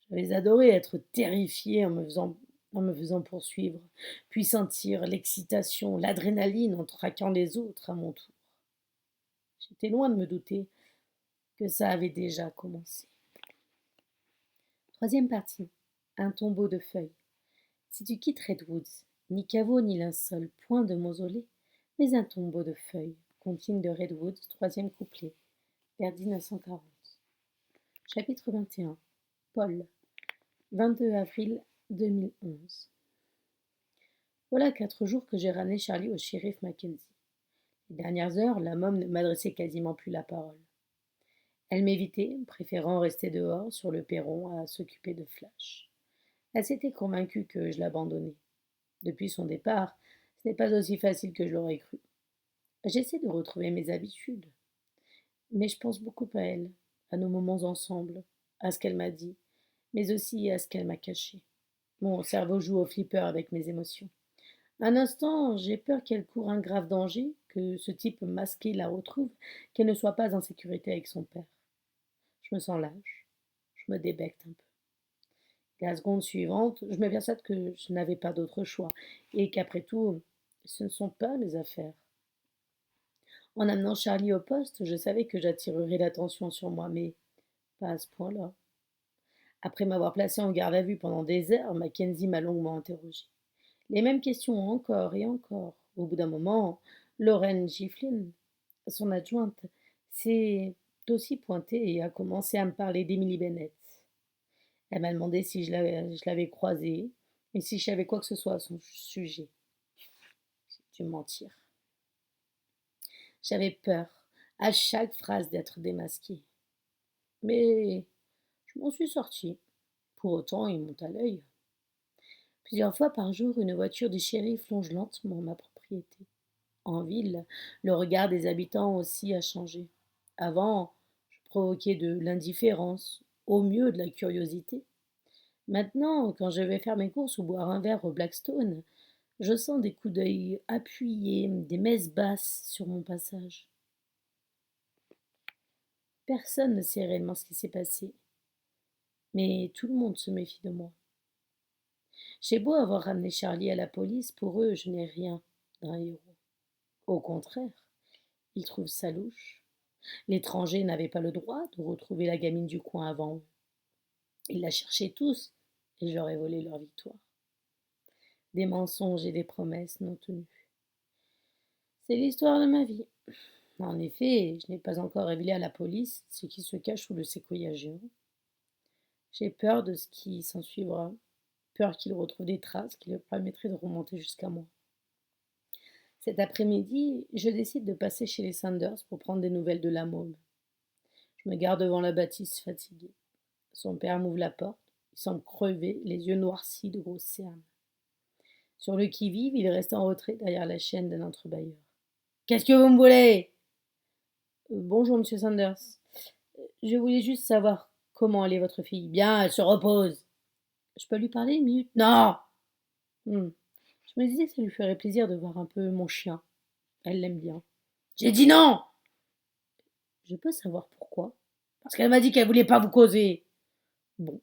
J'avais adoré être terrifiée en me faisant poursuivre, puis sentir l'excitation, l'adrénaline en traquant les autres à mon tour. J'étais loin de me douter que ça avait déjà commencé. Troisième partie. Un tombeau de feuilles. Si tu quittes Redwoods, ni caveau ni linceul, point de mausolée, mais un tombeau de feuilles. Contine de Redwoods, troisième couplet, vers 1940. Chapitre 21. Paul. 22 avril 2011. Voilà 4 jours que j'ai ramené Charlie au shérif Mackenzie. Les dernières heures, la môme ne m'adressait quasiment plus la parole. Elle m'évitait, préférant rester dehors, sur le perron, à s'occuper de Flash. Elle s'était convaincue que je l'abandonnais. Depuis son départ, ce n'est pas aussi facile que je l'aurais cru. J'essaie de retrouver mes habitudes. Mais je pense beaucoup à elle, à nos moments ensemble, à ce qu'elle m'a dit, mais aussi à ce qu'elle m'a caché. Mon cerveau joue au flipper avec mes émotions. Un instant, j'ai peur qu'elle court un grave danger, que ce type masqué la retrouve, qu'elle ne soit pas en sécurité avec son père. Je me sens lâche, je me débecte un peu. La seconde suivante, je me persuade que je n'avais pas d'autre choix, et qu'après tout, ce ne sont pas mes affaires. En amenant Charlie au poste, je savais que j'attirerais l'attention sur moi, mais pas à ce point-là. Après m'avoir placé en garde à vue pendant des heures, Mackenzie m'a longuement interrogé. Les mêmes questions encore et encore. Au bout d'un moment, Lorraine Gifflin, son adjointe, s'est aussi pointée et a commencé à me parler d'Emily Bennett. Elle m'a demandé si je l'avais croisée et si je savais quoi que ce soit à son sujet. J'ai dû mentir. J'avais peur, à chaque phrase, d'être démasquée. Mais je m'en suis sortie. Pour autant, il monte à l'œil. Plusieurs fois par jour, une voiture du shérif longe lentement ma propriété. En ville, le regard des habitants aussi a changé. Avant, je provoquais de l'indifférence, au mieux de la curiosité. Maintenant, quand je vais faire mes courses ou boire un verre au Blackstone, je sens des coups d'œil appuyés, des messes basses sur mon passage. Personne ne sait réellement ce qui s'est passé, mais tout le monde se méfie de moi. J'ai beau avoir ramené Charlie à la police, pour eux, je n'ai rien d'un héros. Au contraire, ils trouvent ça louche. L'étranger n'avait pas le droit de retrouver la gamine du coin avant eux. Ils la cherchaient tous, et j'aurais volé leur victoire. Des mensonges et des promesses non tenues. C'est l'histoire de ma vie. En effet, je n'ai pas encore révélé à la police ce qui se cache sous le séquoia géant. J'ai peur de ce qui s'ensuivra, peur qu'il retrouve des traces qui lui permettraient de remonter jusqu'à moi. Cet après-midi, je décide de passer chez les Sanders pour prendre des nouvelles de la môme. Je me garde devant la bâtisse fatiguée. Son père m'ouvre la porte. Il semble crevé, les yeux noircis de grosses cernes. Sur le qui-vive, il reste en retrait derrière la chaîne d'un entrebâilleur. Qu'est-ce que vous me voulez? Bonjour, monsieur Sanders. Je voulais juste savoir comment allait votre fille. Bien, elle se repose. Je peux lui parler une minute? Non. Hmm. Je me disais que ça lui ferait plaisir de voir un peu mon chien. Elle l'aime bien. J'ai dit non. Je peux savoir pourquoi? Parce qu'elle m'a dit qu'elle voulait pas vous causer. Bon.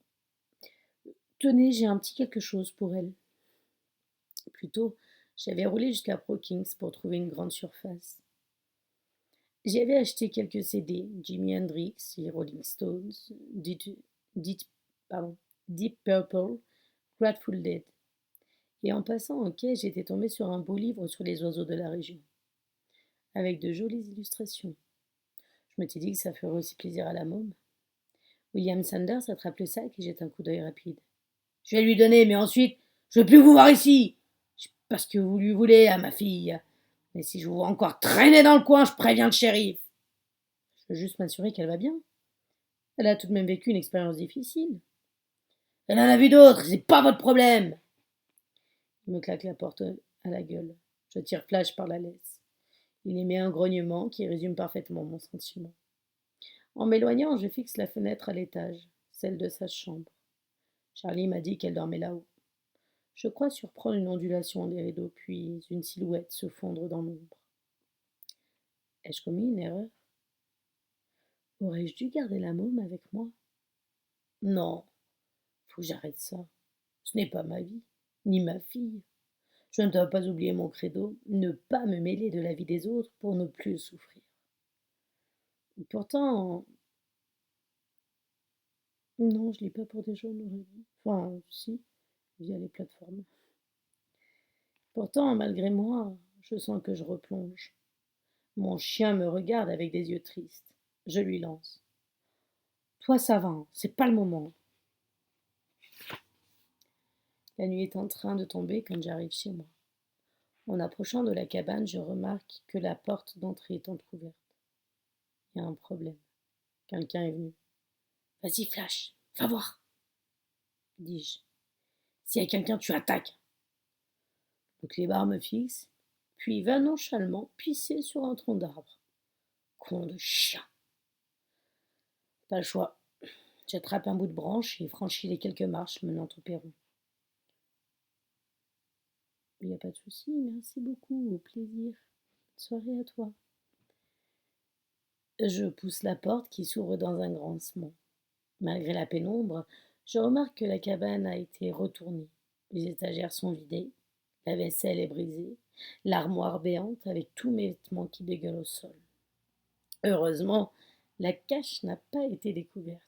Tenez, j'ai un petit quelque chose pour elle. Plutôt, j'avais roulé jusqu'à Brookings pour trouver une grande surface. J'y avais acheté quelques CD, Jimi Hendrix, les Rolling Stones, Deep, Deep Purple, Grateful Dead. Et en passant en quai, j'étais tombée sur un beau livre sur les oiseaux de la région, avec de jolies illustrations. Je m'étais dit que ça ferait aussi plaisir à la môme. William Sanders attrape le sac et jette un coup d'œil rapide. Je vais lui donner, mais ensuite, je ne veux plus vous voir ici. Parce que vous lui voulez à ma fille. Mais si je vous vois encore traîner dans le coin, je préviens le shérif. Je veux juste m'assurer qu'elle va bien. Elle a tout de même vécu une expérience difficile. Elle en a vu d'autres, c'est pas votre problème. Il me claque la porte à la gueule. Je tire Flash par la laisse. Il émet un grognement qui résume parfaitement mon sentiment. En m'éloignant, je fixe la fenêtre à l'étage, celle de sa chambre. Charlie m'a dit qu'elle dormait là-haut. Je crois surprendre une ondulation des rideaux, puis une silhouette se fondre dans l'ombre. Ai-je commis une erreur? Aurais-je dû garder la môme avec moi? Non, faut que j'arrête ça. Ce n'est pas ma vie, ni ma fille. Je ne dois pas oublier mon credo, ne pas me mêler de la vie des autres pour ne plus souffrir. Pourtant, non, je lis pas pour des gens, on aurait dit. Enfin, si, via les plateformes. Pourtant, malgré moi, je sens que je replonge. Mon chien me regarde avec des yeux tristes. Je lui lance. Toi, ça va, hein, c'est pas le moment. La nuit est en train de tomber quand j'arrive chez moi. En approchant de la cabane, je remarque que la porte d'entrée est entr'ouverte. Il y a un problème. Quelqu'un est venu. Vas-y, Flash, va voir, dis-je. S'il y a quelqu'un, tu attaques. Le clébard me fixe, puis va nonchalamment pisser sur un tronc d'arbre. Con de chien. Pas le choix. J'attrape un bout de branche et franchis les quelques marches menant au perron. Il n'y a pas de souci, merci beaucoup, au plaisir. Soirée à toi. Je pousse la porte qui s'ouvre dans un grincement. Malgré la pénombre, je remarque que la cabane a été retournée. Les étagères sont vidées, la vaisselle est brisée, l'armoire béante avec tous mes vêtements qui dégueulent au sol. Heureusement, la cache n'a pas été découverte.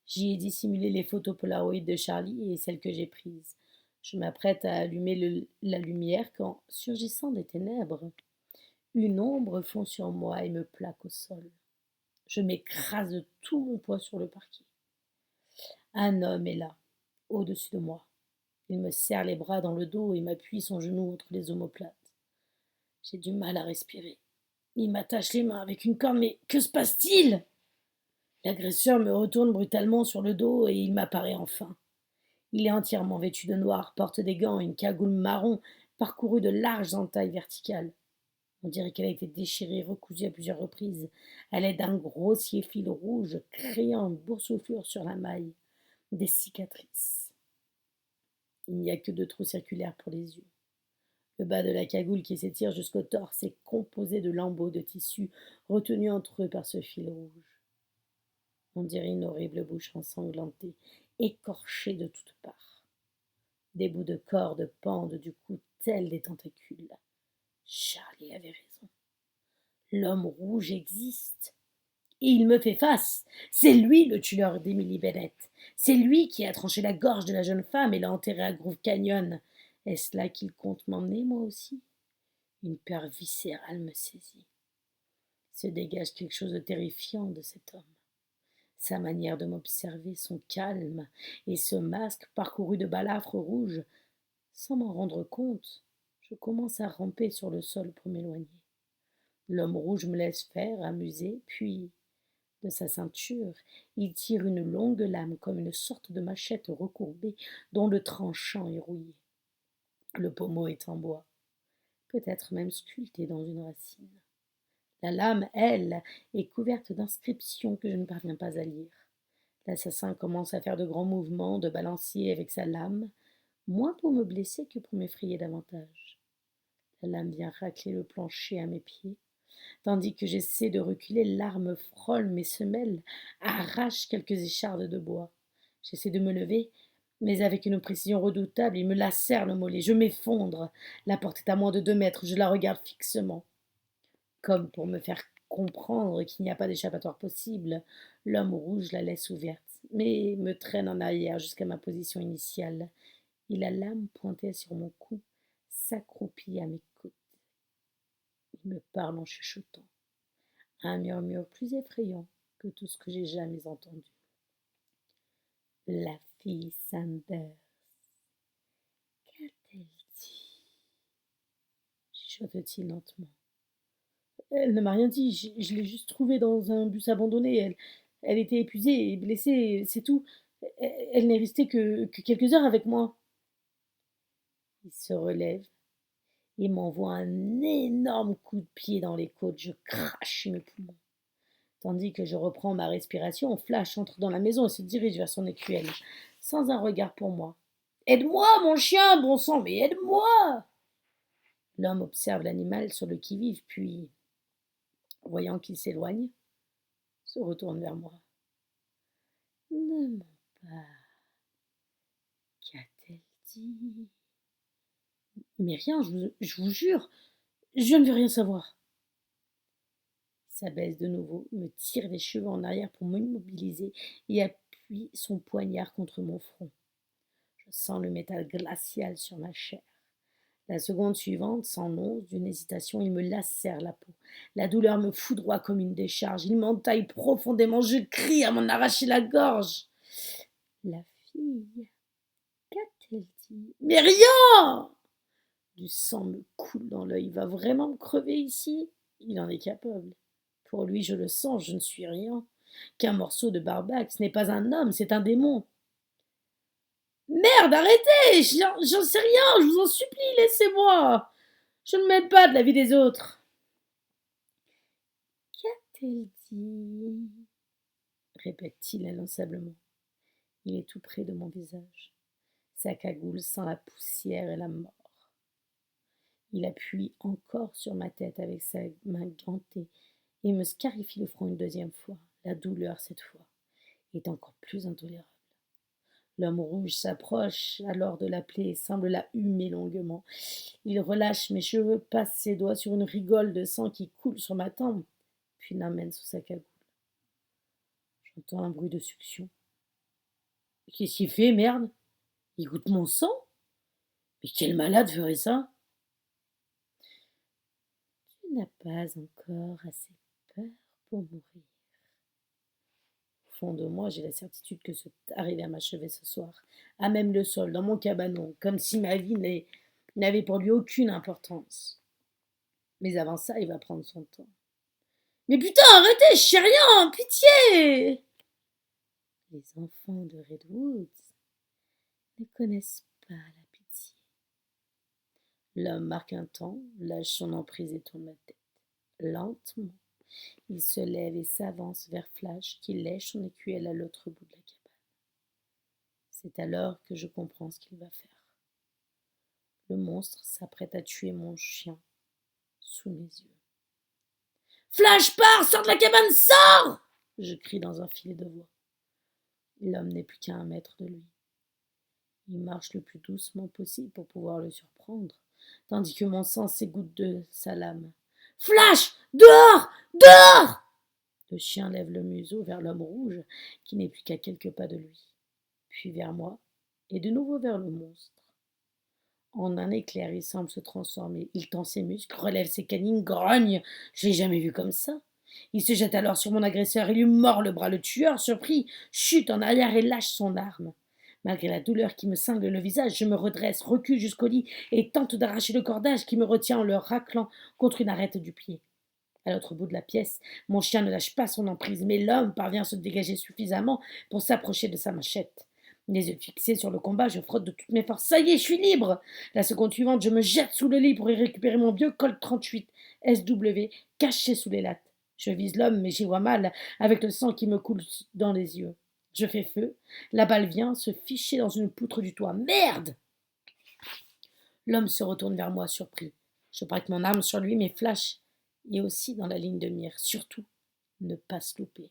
J'y ai dissimulé les photos Polaroid de Charlie et celles que j'ai prises. Je m'apprête à allumer la lumière quand, surgissant des ténèbres, une ombre fond sur moi et me plaque au sol. Je m'écrase de tout mon poids sur le parquet. Un homme est là, au-dessus de moi. Il me serre les bras dans le dos et m'appuie son genou entre les omoplates. J'ai du mal à respirer. Il m'attache les mains avec une corde, mais que se passe-t-il? L'agresseur me retourne brutalement sur le dos et il m'apparaît enfin. Il est entièrement vêtu de noir, porte des gants et une cagoule marron parcourue de larges entailles verticales. On dirait qu'elle a été déchirée et recousue à plusieurs reprises à l'aide d'un grossier fil rouge, créant une boursouflure sur la maille. Des cicatrices. Il n'y a que 2 trous circulaires pour les yeux. Le bas de la cagoule qui s'étire jusqu'au torse est composé de lambeaux de tissu retenus entre eux par ce fil rouge. On dirait une horrible bouche ensanglantée, écorchée de toutes parts. Des bouts de corde pendent du cou tels des tentacules. Charlie avait raison. L'homme rouge existe. Et il me fait face. C'est lui le tueur d'Emily Bennett. C'est lui qui a tranché la gorge de la jeune femme et l'a enterrée à Groove Canyon. Est-ce là qu'il compte m'emmener, moi aussi? Une peur viscérale me saisit. Se dégage quelque chose de terrifiant de cet homme. Sa manière de m'observer, son calme et ce masque parcouru de balafres rouges. Sans m'en rendre compte, je commence à ramper sur le sol pour m'éloigner. L'homme rouge me laisse faire, amusé, puis, de sa ceinture, il tire une longue lame comme une sorte de machette recourbée dont le tranchant est rouillé. Le pommeau est en bois, peut-être même sculpté dans une racine. La lame, elle, est couverte d'inscriptions que je ne parviens pas à lire. L'assassin commence à faire de grands mouvements de balancier avec sa lame, moins pour me blesser que pour m'effrayer davantage. La lame vient racler le plancher à mes pieds. Tandis que j'essaie de reculer, l'arme frôle mes semelles, arrache quelques échardes de bois. J'essaie de me lever, mais avec une précision redoutable, il me lacère le mollet. Je m'effondre. La porte est à moins de 2 mètres. Je la regarde fixement. Comme pour me faire comprendre qu'il n'y a pas d'échappatoire possible, l'homme rouge la laisse ouverte, mais me traîne en arrière jusqu'à ma position initiale. Et la lame pointée sur mon cou s'accroupit à mes côtes. Il me parle en chuchotant, un murmure plus effrayant que tout ce que j'ai jamais entendu. La fille Sanders, qu'a-t-elle dit? Chuchote-t-il lentement. Elle ne m'a rien dit, je l'ai juste trouvée dans un bus abandonné. Elle était épuisée et blessée, c'est tout. Elle n'est restée que quelques heures avec moi. Il se relève et m'envoie un énorme coup de pied dans les côtes. Je crache mes poumons. Tandis que je reprends ma respiration, Flash entre dans la maison et se dirige vers son écuelle, sans un regard pour moi. Aide-moi, mon chien, bon sang, mais aide-moi! L'homme observe l'animal sur le qui-vive, puis, voyant qu'il s'éloigne, se retourne vers moi. Ne mens pas. Qu'a-t-elle dit? Mais rien, je vous jure, je ne veux rien savoir. Il s'abaisse de nouveau, me tire les cheveux en arrière pour m'immobiliser et appuie son poignard contre mon front. Je sens le métal glacial sur ma chair. La seconde suivante, sans once d'une hésitation, il me lacère la peau. La douleur me foudroie comme une décharge. Il m'entaille profondément. Je crie à m'en arracher la gorge. La fille, qu'a-t-elle dit? Mais rien! Du sang me coule dans l'œil. Il va vraiment me crever ici? Il en est capable. Pour lui, je le sens, je ne suis rien. Qu'un morceau de barbac. Ce n'est pas un homme, c'est un démon. Merde, arrêtez! J'en sais rien, je vous en supplie, laissez-moi! Je ne mêle pas de la vie des autres. Qu'a-t-elle dit? Répète-t-il inlassablement. Il est tout près de mon visage. Sa cagoule sent la poussière et la mort. Il appuie encore sur ma tête avec sa main gantée et me scarifie le front une deuxième fois. La douleur, cette fois, est encore plus intolérable. L'homme rouge s'approche alors de la plaie et semble la humer longuement. Il relâche mes cheveux, passe ses doigts sur une rigole de sang qui coule sur ma tempe, puis l'emmène sous sa cagoule. J'entends un bruit de succion. Qu'est-ce qu'il fait, merde? Il goûte mon sang? Mais quel malade ferait ça? Tu n'as pas encore assez peur pour mourir. Au fond de moi, j'ai la certitude que c'est arrivé à m'achever ce soir, à même le sol, dans mon cabanon, comme si ma vie n'avait pour lui aucune importance. Mais avant ça, il va prendre son temps. Mais putain, arrêtez, je sais rien, pitié! Les enfants de Redwood ne connaissent pas la pitié. L'homme marque un temps, lâche son emprise et tourne la tête. Lentement, il se lève et s'avance vers Flash qui lèche son écuelle à l'autre bout de la cabane. C'est alors que je comprends ce qu'il va faire. Le monstre s'apprête à tuer mon chien sous mes yeux. Flash, pars, sors de la cabane, sors! Je crie dans un filet de voix. L'homme n'est plus qu'à 1 mètre de lui. Il marche le plus doucement possible pour pouvoir le surprendre, tandis que mon sang s'égoutte de sa lame. Flash! Dehors! Dehors! Le chien lève le museau vers l'homme rouge, qui n'est plus qu'à quelques pas de lui, puis vers moi, et de nouveau vers le monstre. En un éclair, il semble se transformer. Il tend ses muscles, relève ses canines, grogne. Je l'ai jamais vu comme ça. Il se jette alors sur mon agresseur et lui mord le bras. Le tueur, surpris, chute en arrière et lâche son arme. Malgré la douleur qui me cingle le visage, je me redresse, recule jusqu'au lit et tente d'arracher le cordage qui me retient en le raclant contre une arête du pied. À l'autre bout de la pièce, mon chien ne lâche pas son emprise, mais l'homme parvient à se dégager suffisamment pour s'approcher de sa machette. Les yeux fixés sur le combat, je frotte de toutes mes forces. Ça y est, je suis libre! La seconde suivante, je me jette sous le lit pour y récupérer mon vieux Colt 38 SW caché sous les lattes. Je vise l'homme, mais j'y vois mal, avec le sang qui me coule dans les yeux. Je fais feu. La balle vient se ficher dans une poutre du toit. Merde! L'homme se retourne vers moi, surpris. Je braque mon arme sur lui, mais Flash est aussi dans la ligne de mire. Surtout, ne pas se louper.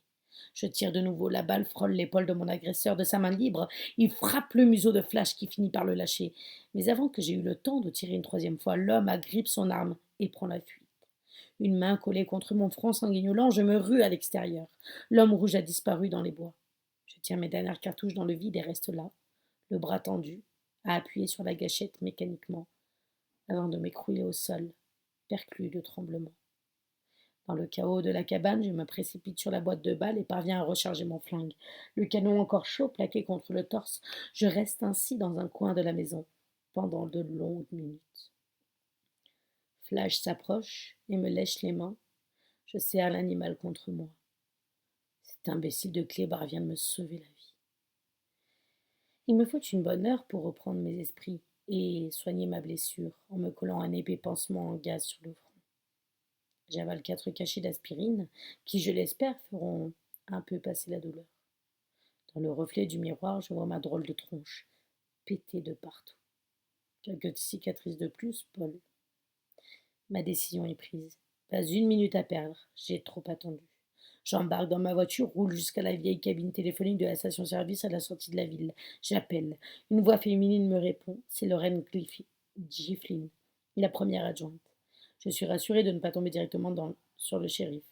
Je tire de nouveau, la balle frôle l'épaule de mon agresseur de sa main libre. Il frappe le museau de Flash qui finit par le lâcher. Mais avant que j'aie eu le temps de tirer une 3e fois, l'homme agrippe son arme et prend la fuite. Une main collée contre mon front sanguignolant, je me rue à l'extérieur. L'homme rouge a disparu dans les bois. Je tiens mes dernières cartouches dans le vide et reste là, le bras tendu, à appuyer sur la gâchette mécaniquement, avant de m'écrouler au sol, perclus de tremblements. Dans le chaos de la cabane, je me précipite sur la boîte de balles et parviens à recharger mon flingue. Le canon encore chaud, plaqué contre le torse, je reste ainsi dans un coin de la maison, pendant de longues minutes. Flash s'approche et me lèche les mains. Je serre l'animal contre moi. Cet imbécile de Clébar vient de me sauver la vie. Il me faut une bonne heure pour reprendre mes esprits et soigner ma blessure en me collant un épais pansement en gaz sur le front. J'avale 4 cachets d'aspirine qui, je l'espère, feront un peu passer la douleur. Dans le reflet du miroir, je vois ma drôle de tronche, pétée de partout. Quelques cicatrices de plus, Paul. Ma décision est prise. Pas une minute à perdre, j'ai trop attendu. J'embarque dans ma voiture, roule jusqu'à la vieille cabine téléphonique de la station-service à la sortie de la ville. J'appelle. Une voix féminine me répond. C'est Lorraine Gifflin, la première adjointe. Je suis rassurée de ne pas tomber directement sur le shérif.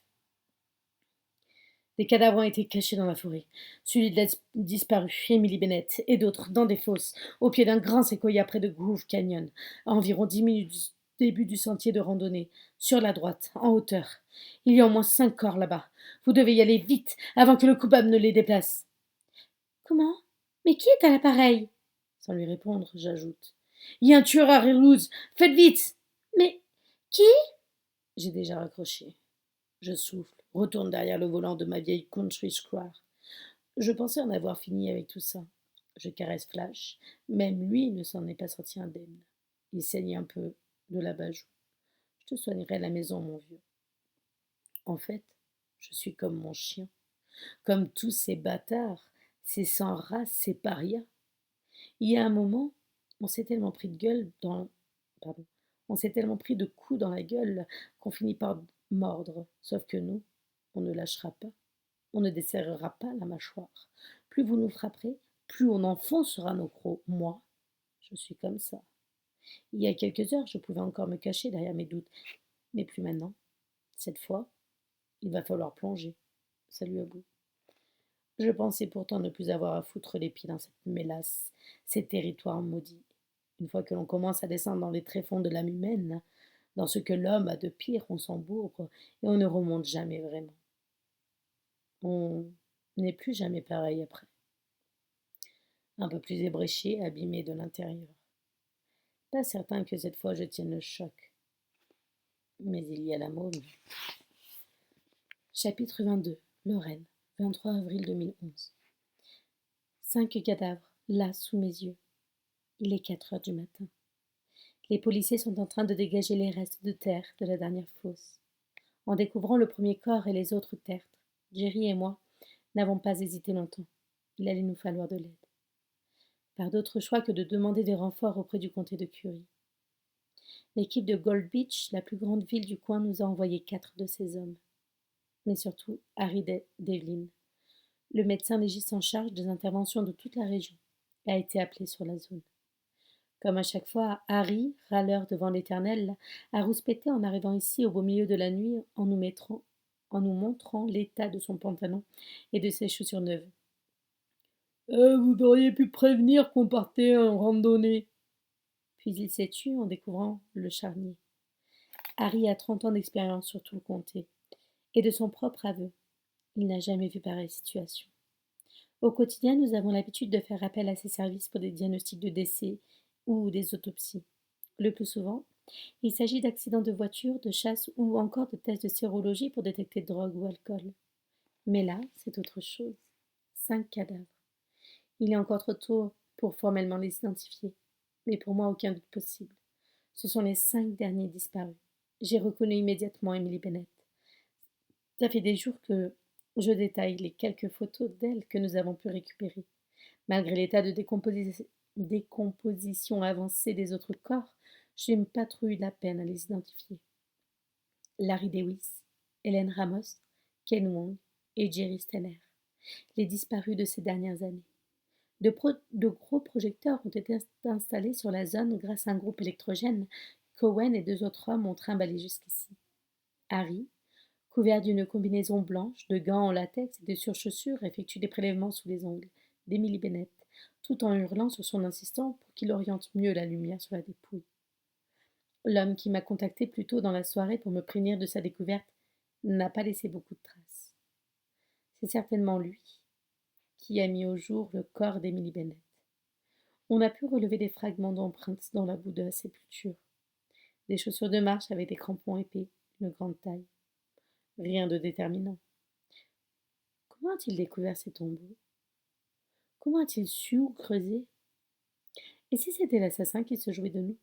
Des cadavres ont été cachés dans la forêt. Celui de la disparue, Emily Bennett, et d'autres dans des fosses, au pied d'un grand séquoia près de Groove Canyon, à environ 10 minutes du début du sentier de randonnée, sur la droite, en hauteur. Il y a au moins 5 corps là-bas. Vous devez y aller vite, avant que le coupable ne les déplace. Comment? Mais qui est à l'appareil? Sans lui répondre, j'ajoute. Il y a un tueur à Relouz. Faites vite! Mais qui? J'ai déjà raccroché. Je souffle, retourne derrière le volant de ma vieille country square. Je pensais en avoir fini avec tout ça. Je caresse Flash. Même lui ne s'en est pas sorti indemne. Il saigne un peu de la bajoue. Je te soignerai à la maison, mon vieux. En fait, je suis comme mon chien. Comme tous ces bâtards, ces sans race, ces parias. Il y a un moment, on s'est tellement pris de gueule dans... Pardon. On s'est tellement pris de coups dans la gueule qu'on finit par mordre. Sauf que nous, on ne lâchera pas. On ne desserrera pas la mâchoire. Plus vous nous frapperez, plus on enfoncera nos crocs. Moi, je suis comme ça. Il y a quelques heures, je pouvais encore me cacher derrière mes doutes. Mais plus maintenant. Cette fois, il va falloir plonger. Salut à vous. Je pensais pourtant ne plus avoir à foutre les pieds dans cette mélasse, ces territoires maudits. Une fois que l'on commence à descendre dans les tréfonds de l'âme humaine, dans ce que l'homme a de pire, on s'embourbe et on ne remonte jamais vraiment. On n'est plus jamais pareil après. Un peu plus ébréché, abîmé de l'intérieur. Pas certain que cette fois je tienne le choc. Mais il y a la môme. Chapitre 22. Lorraine. 23 avril 2011. 5 cadavres, là, sous mes yeux. Il est 4 heures du matin. Les policiers sont en train de dégager les restes de terre de la dernière fosse. En découvrant le premier corps et les autres tertres, Jerry et moi n'avons pas hésité longtemps. Il allait nous falloir de l'aide. Par d'autre choix que de demander des renforts auprès du comté de Curie. L'équipe de Gold Beach, la plus grande ville du coin, nous a envoyé 4 de ses hommes. Mais surtout Harry Devlin, le médecin légiste en charge des interventions de toute la région, a été appelé sur la zone. Comme à chaque fois, Harry, râleur devant l'Éternel, a rouspété en arrivant ici au beau milieu de la nuit en nous montrant l'état de son pantalon et de ses chaussures neuves. Vous auriez pu prévenir qu'on partait en randonnée. Puis il s'est tué en découvrant le charnier. Harry a 30 ans d'expérience sur tout le comté, et de son propre aveu, il n'a jamais vu pareille situation. Au quotidien, nous avons l'habitude de faire appel à ses services pour des diagnostics de décès ou des autopsies. Le plus souvent, il s'agit d'accidents de voiture, de chasse ou encore de tests de sérologie pour détecter drogue ou alcool. Mais là, c'est autre chose. 5 cadavres. Il est encore trop tôt pour formellement les identifier, mais pour moi, aucun doute possible. Ce sont les 5 derniers disparus. J'ai reconnu immédiatement Emily Bennett. Ça fait des jours que je détaille les quelques photos d'elle que nous avons pu récupérer. Malgré l'état de décomposition avancée des autres corps, je n'ai pas trop eu de la peine à les identifier. Larry Lewis, Hélène Ramos, Ken Wong et Jerry Steller, les disparus de ces dernières années. De gros projecteurs ont été installés sur la zone grâce à un groupe électrogène qu'Owen et 2 autres hommes ont trimballé jusqu'ici. Harry, couvert d'une combinaison blanche, de gants en latex et de surchaussures, effectue des prélèvements sous les ongles d'Emily Bennett, tout en hurlant sur son assistant pour qu'il oriente mieux la lumière sur la dépouille. L'homme qui m'a contacté plus tôt dans la soirée pour me prévenir de sa découverte n'a pas laissé beaucoup de traces. C'est certainement lui qui a mis au jour le corps d'Emily Bennett. On a pu relever des fragments d'empreintes dans la boue de la sépulture. Des chaussures de marche avec des crampons épais, une grande taille. Rien de déterminant. Comment a-t-il découvert ces tombeaux? Comment a-t-il su ou creusé? Et si c'était l'assassin qui se jouait de nous?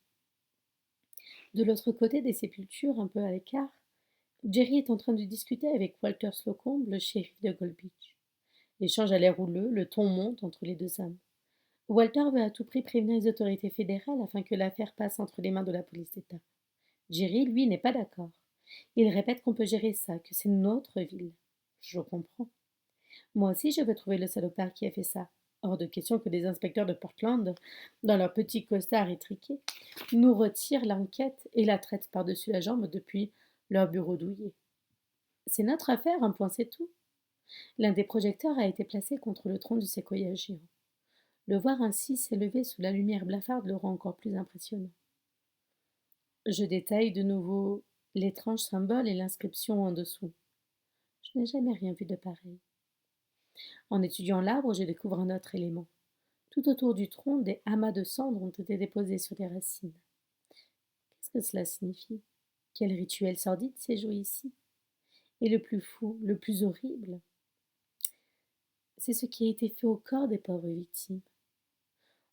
De l'autre côté des sépultures, un peu à l'écart, Jerry est en train de discuter avec Walter Slocombe, le shérif de Gold Beach. L'échange a l'air houleux, le ton monte entre les deux hommes. Walter veut à tout prix prévenir les autorités fédérales afin que l'affaire passe entre les mains de la police d'État. Jerry, lui, n'est pas d'accord. Il répète qu'on peut gérer ça, que c'est notre ville. Je comprends. Moi aussi, je veux trouver le salopard qui a fait ça. Hors de question que des inspecteurs de Portland, dans leur petit costard étriqué, nous retirent l'enquête et la traitent par-dessus la jambe depuis leur bureau douillet. C'est notre affaire, un point c'est tout. L'un des projecteurs a été placé contre le tronc du séquoia géant. Le voir ainsi s'élever sous la lumière blafarde le rend encore plus impressionnant. Je détaille de nouveau l'étrange symbole et l'inscription en dessous. Je n'ai jamais rien vu de pareil. En étudiant l'arbre, je découvre un autre élément. Tout autour du tronc, des amas de cendres ont été déposés sur des racines. Qu'est-ce que cela signifie? Quel rituel sordide s'est joué ici? Et le plus fou, le plus horrible, c'est ce qui a été fait au corps des pauvres victimes.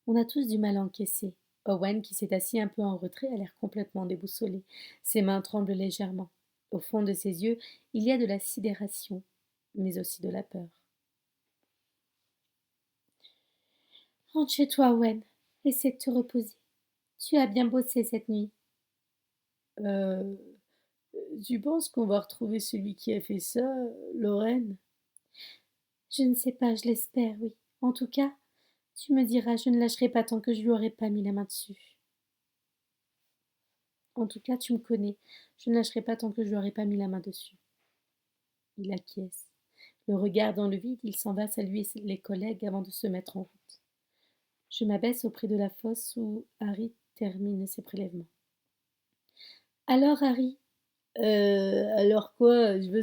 On a tous du mal à encaisser. Owen, qui s'est assis un peu en retrait, a l'air complètement déboussolé. Ses mains tremblent légèrement. Au fond de ses yeux, il y a de la sidération, mais aussi de la peur. Rentre chez toi, Owen. Essaie de te reposer. Tu as bien bossé cette nuit. Euh, Tu penses qu'on va retrouver celui qui a fait ça, Lorraine? Je ne sais pas, je l'espère, oui. En tout cas, tu me diras, je ne lâcherai pas tant que je lui aurai pas mis la main dessus. En tout cas, tu me connais. Je ne lâcherai pas tant que je lui aurai pas mis la main dessus. Il acquiesce. Le regard dans le vide, il s'en va saluer les collègues avant de se mettre en route. Je m'abaisse auprès de la fosse où Harry termine ses prélèvements. Alors, Harry, Alors quoi? Tu veux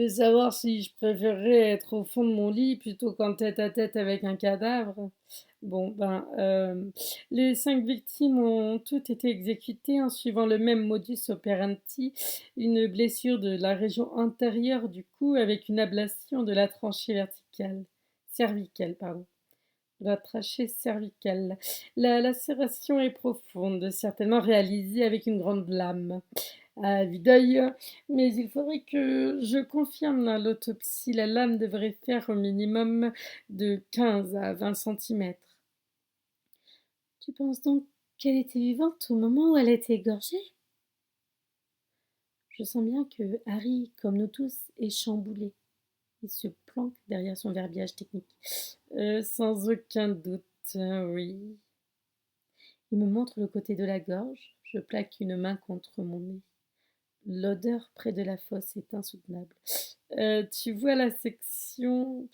savoir si je préférerais être au fond de mon lit plutôt qu'en tête à tête avec un cadavre? Bon, les 5 victimes ont toutes été exécutées en suivant le même modus operandi, une blessure de la région antérieure du cou avec une ablation de la tranchée cervicale, pardon. La trachée cervicale. La lacération est profonde, certainement réalisée avec une grande lame à vue d'œil, mais il faudrait que je confirme à l'autopsie. La lame devrait faire au minimum de 15 à 20 centimètres. tu penses donc qu'elle était vivante au moment où elle a été égorgée? Je sens bien que Harry, comme nous tous, est chamboulé. Il se planque derrière son verbiage technique. Sans aucun doute, oui. Il me montre le côté de la gorge. Je plaque une main contre mon nez. L'odeur près de la fosse est insoutenable. Tu vois, la section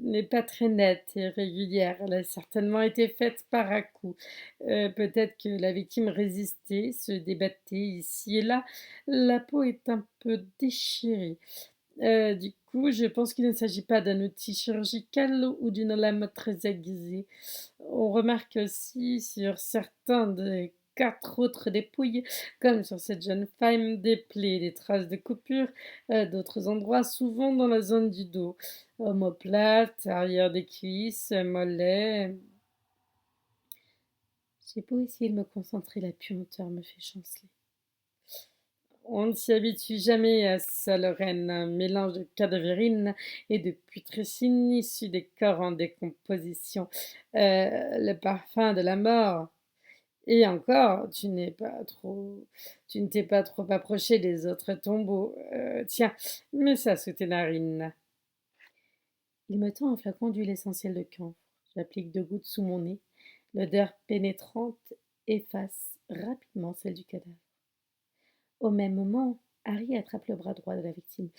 n'est pas très nette et régulière. Elle a certainement été faite par à-coups. Peut-être que la victime résistait, se débattait ici et là. La peau est un peu déchirée. Du coup, je pense qu'il ne s'agit pas d'un outil chirurgical ou d'une lame très aiguisée. On remarque aussi sur certains des 4 autres dépouilles, comme sur cette jeune femme, des plaies, des traces de coupures, d'autres endroits, souvent dans la zone du dos. Omoplate, arrière des cuisses, mollets. J'ai beau essayer de me concentrer, la puanteur me fait chanceler. On ne s'y habitue jamais à ça, Lorraine. Un mélange de cadavérine et de putrécine issus des corps en décomposition. Le parfum de la mort. Et encore, tu ne t'es pas trop approché des autres tombeaux. Tiens, mets ça sous tes narines. Il me tend un flacon d'huile essentielle de camphre. J'applique 2 gouttes sous mon nez. L'odeur pénétrante efface rapidement celle du cadavre. Au même moment, Harry attrape le bras droit de la victime.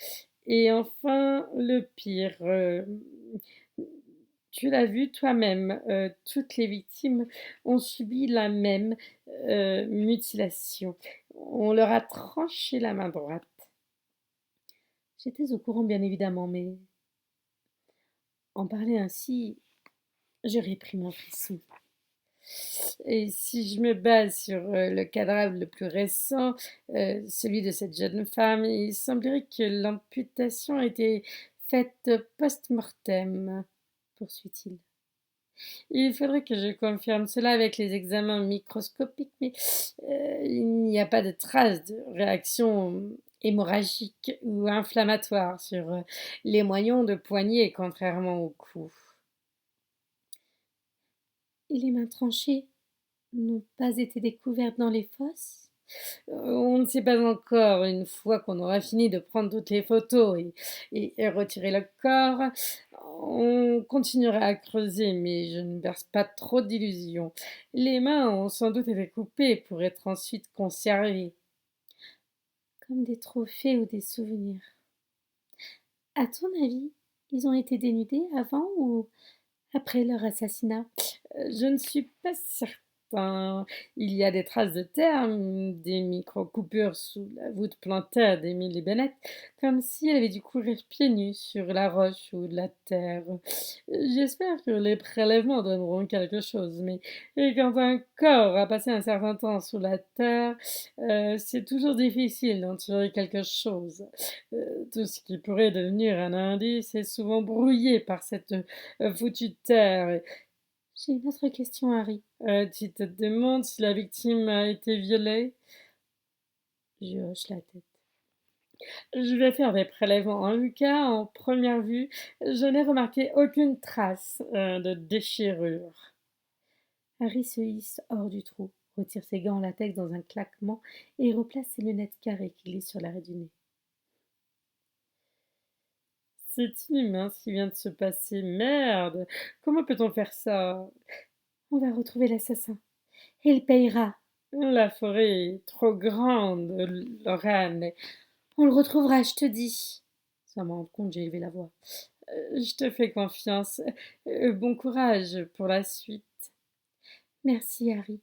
Et enfin, le pire, tu l'as vu toi-même, toutes les victimes ont subi la même mutilation. On leur a tranché la main droite. J'étais au courant, bien évidemment, mais en parler ainsi, je réprime un frisson. Et si je me base sur le cadavre le plus récent, celui de cette jeune femme, il semblerait que l'amputation a été faite post-mortem, poursuit-il. Il faudrait que je confirme cela avec les examens microscopiques, mais il n'y a pas de traces de réaction hémorragique ou inflammatoire sur les moyens de poignet, contrairement au cou. Et les mains tranchées n'ont pas été découvertes dans les fosses? On ne sait pas encore. Une fois qu'on aura fini de prendre toutes les photos et retirer le corps, on continuera à creuser, mais je ne berce pas trop d'illusions. Les mains ont sans doute été coupées pour être ensuite conservées. Comme des trophées ou des souvenirs. À ton avis, ils ont été dénudés avant ou après leur assassinat? Je ne suis pas certaine. Il y a des traces de terre, des micro-coupures sous la voûte plantaire d'Emily Bennett, comme si elle avait dû courir pieds nus sur la roche ou la terre. J'espère que les prélèvements donneront quelque chose, mais quand un corps a passé un certain temps sous la terre, c'est toujours difficile d'en tirer quelque chose. Tout ce qui pourrait devenir un indice est souvent brouillé par cette foutue terre. J'ai une autre question, Harry. Tu te demandes si la victime a été violée? Je hoche la tête. Je vais faire des prélèvements. En tout cas, en première vue, je n'ai remarqué aucune trace de déchirure. Harry se hisse hors du trou, retire ses gants en latex dans un claquement et replace ses lunettes carrées qui glissent sur l'arrêt du nez. C'est inhumain ce qui vient de se passer. Merde! Comment peut-on faire ça? On va retrouver l'assassin. Et il payera. La forêt est trop grande, Lorraine. On le retrouvera, je te dis. Sans m'en rendre compte, j'ai élevé la voix. Je te fais confiance. Bon courage pour la suite. Merci, Harry.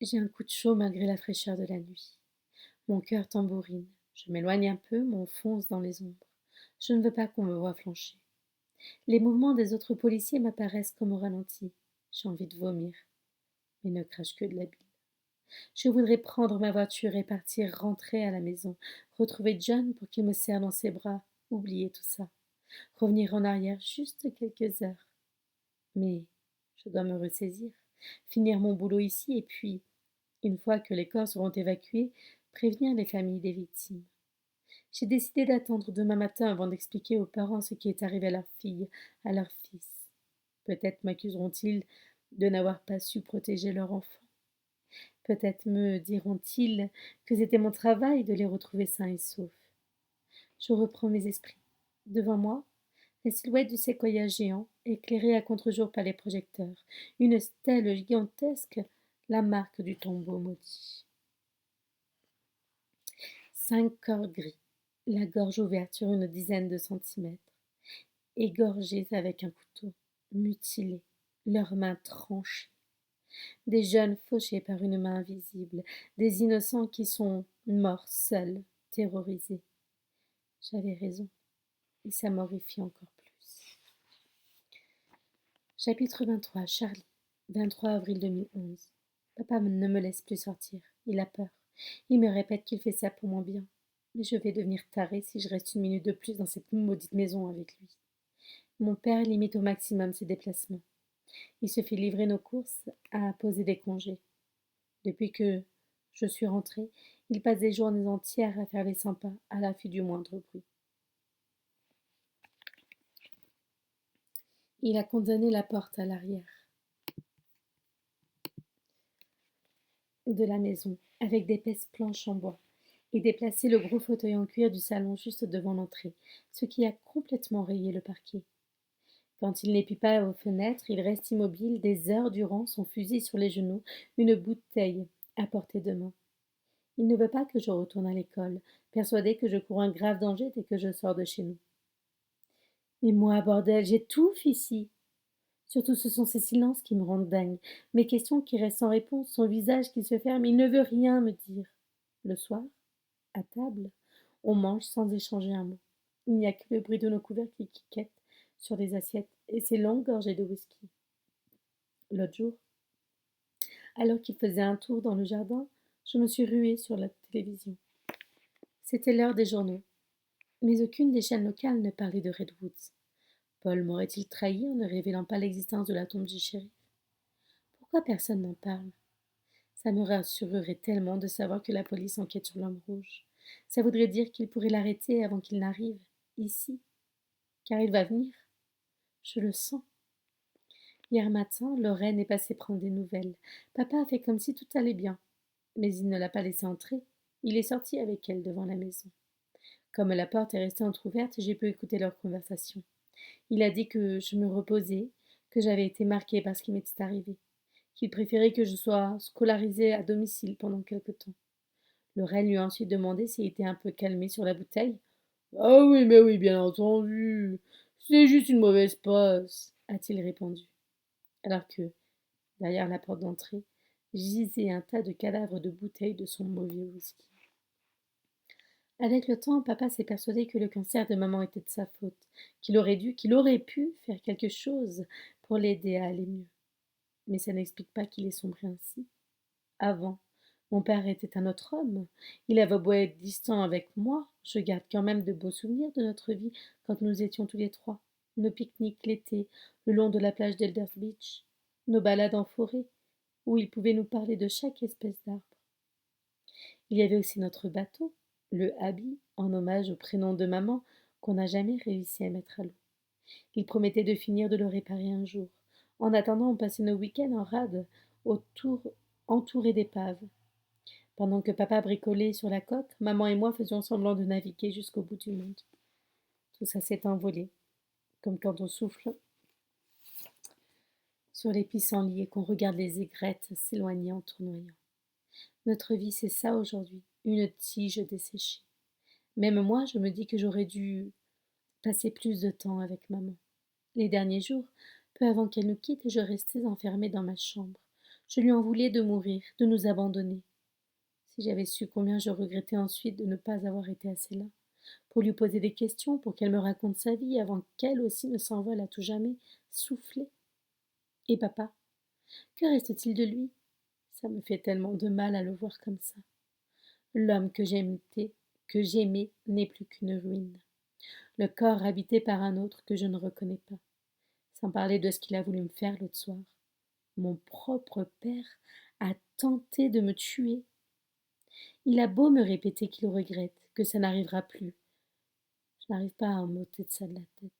J'ai un coup de chaud malgré la fraîcheur de la nuit. Mon cœur tambourine. Je m'éloigne un peu, m'enfonce fonce dans les ombres. Je ne veux pas qu'on me voie flancher. Les mouvements des autres policiers m'apparaissent comme au ralenti. J'ai envie de vomir, mais ne crache que de la bile. Je voudrais prendre ma voiture et partir rentrer à la maison, retrouver John pour qu'il me serre dans ses bras, oublier tout ça, revenir en arrière juste quelques heures. Mais je dois me ressaisir, finir mon boulot ici et puis, une fois que les corps seront évacués, prévenir les familles des victimes. J'ai décidé d'attendre demain matin avant d'expliquer aux parents ce qui est arrivé à leur fille, à leur fils. Peut-être m'accuseront-ils de n'avoir pas su protéger leur enfant. Peut-être me diront-ils que c'était mon travail de les retrouver sains et saufs. Je reprends mes esprits. Devant moi, la silhouette du séquoia géant, éclairée à contre-jour par les projecteurs, une stèle gigantesque, la marque du tombeau maudit. 5 corps gris, la gorge ouverte sur une dizaine de centimètres, égorgés avec un couteau, mutilés, leurs mains tranchées. Des jeunes fauchés par une main invisible, des innocents qui sont morts seuls, terrorisés. J'avais raison, et ça m'horrifie encore plus. Chapitre 23. Charlie, 23 avril 2011. Papa ne me laisse plus sortir. Il a peur. Il me répète qu'il fait ça pour mon bien. Mais je vais devenir tarée si je reste une minute de plus dans cette maudite maison avec lui. Mon père limite au maximum ses déplacements. Il se fait livrer nos courses à poser des congés. Depuis que je suis rentrée, il passe des journées entières à faire les 100 pas à l'affût du moindre bruit. Il a condamné la porte à l'arrière de la maison avec d'épaisses planches en bois et déplacé le gros fauteuil en cuir du salon juste devant l'entrée, ce qui a complètement rayé le parquet. Quand il n'épie pas aux fenêtres, il reste immobile des heures durant, son fusil sur les genoux, une bouteille à portée de main. Il ne veut pas que je retourne à l'école, persuadé que je cours un grave danger dès que je sors de chez nous. Mais moi, bordel, j'étouffe ici. Surtout ce sont ces silences qui me rendent dingue, mes questions qui restent sans réponse, son visage qui se ferme, il ne veut rien me dire. Le soir, à table, on mange sans échanger un mot. Il n'y a que le bruit de nos couvercles qui quiquettent sur les assiettes et ces longues gorgées de whisky. L'autre jour, alors qu'il faisait un tour dans le jardin, je me suis ruée sur la télévision. C'était l'heure des journaux, mais aucune des chaînes locales ne parlait de Redwoods. Paul m'aurait-il trahi en ne révélant pas l'existence de la tombe du shérif? Pourquoi personne n'en parle? Ça me rassurerait tellement de savoir que la police enquête sur l'homme rouge. Ça voudrait dire qu'il pourrait l'arrêter avant qu'il n'arrive, ici. Car il va venir. Je le sens. Hier matin, Lorraine est passée prendre des nouvelles. Papa a fait comme si tout allait bien. Mais il ne l'a pas laissée entrer. Il est sorti avec elle devant la maison. Comme la porte est restée entr'ouverte, j'ai pu écouter leur conversation. Il a dit que je me reposais, que j'avais été marquée par ce qui m'était arrivé, qu'il préférait que je sois scolarisée à domicile pendant quelque temps. Lorraine lui a ensuite demandé s'il était un peu calmé sur la bouteille. Ah oui, mais oui, bien entendu. C'est juste une mauvaise passe, a-t-il répondu. Alors que, derrière la porte d'entrée, gisait un tas de cadavres de bouteilles de son mauvais whisky. Avec le temps, papa s'est persuadé que le cancer de maman était de sa faute, qu'il aurait dû, qu'il aurait pu faire quelque chose pour l'aider à aller mieux. Mais ça n'explique pas qu'il ait sombré ainsi. Avant, mon père était un autre homme. Il avait beau être distant avec moi, je garde quand même de beaux souvenirs de notre vie quand nous étions tous les trois. Nos pique-niques l'été, le long de la plage d'Elders Beach, nos balades en forêt, où il pouvait nous parler de chaque espèce d'arbre. Il y avait aussi notre bateau, le Abby, en hommage au prénom de maman, qu'on n'a jamais réussi à mettre à l'eau. Il promettait de finir de le réparer un jour. En attendant, on passait nos week-ends en rade, entourés d'épaves. Pendant que papa bricolait sur la coque, maman et moi faisions semblant de naviguer jusqu'au bout du monde. Tout ça s'est envolé, comme quand on souffle sur les pissenlits et qu'on regarde les aigrettes s'éloigner en tournoyant. Notre vie, c'est ça aujourd'hui, une tige desséchée. Même moi, je me dis que j'aurais dû passer plus de temps avec maman. Les derniers jours, peu avant qu'elle nous quitte, je restais enfermée dans ma chambre. Je lui en voulais de mourir, de nous abandonner. Si j'avais su combien je regrettais ensuite de ne pas avoir été assez là, pour lui poser des questions, pour qu'elle me raconte sa vie avant qu'elle aussi ne s'envole à tout jamais, soufflée. Et papa, que reste-t-il de lui? Ça me fait tellement de mal à le voir comme ça. L'homme que j'aimais n'est plus qu'une ruine. Le corps habité par un autre que je ne reconnais pas. Sans parler de ce qu'il a voulu me faire l'autre soir. Mon propre père a tenté de me tuer. Il a beau me répéter qu'il regrette, que ça n'arrivera plus. Je n'arrive pas à en m'ôter de ça de la tête.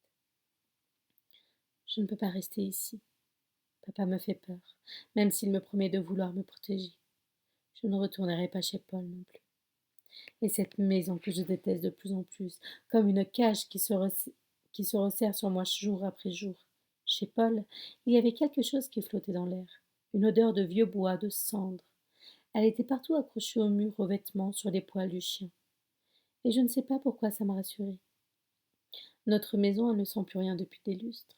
Je ne peux pas rester ici. Papa me fait peur, même s'il me promet de vouloir me protéger. Je ne retournerai pas chez Paul non plus. Et cette maison que je déteste de plus en plus, comme une cage qui se resserre sur moi jour après jour. Chez Paul, il y avait quelque chose qui flottait dans l'air, une odeur de vieux bois, de cendres. Elle était partout accrochée au mur, aux vêtements, sur les poils du chien. Et je ne sais pas pourquoi ça m'a rassurée. Notre maison, elle ne sent plus rien depuis des lustres.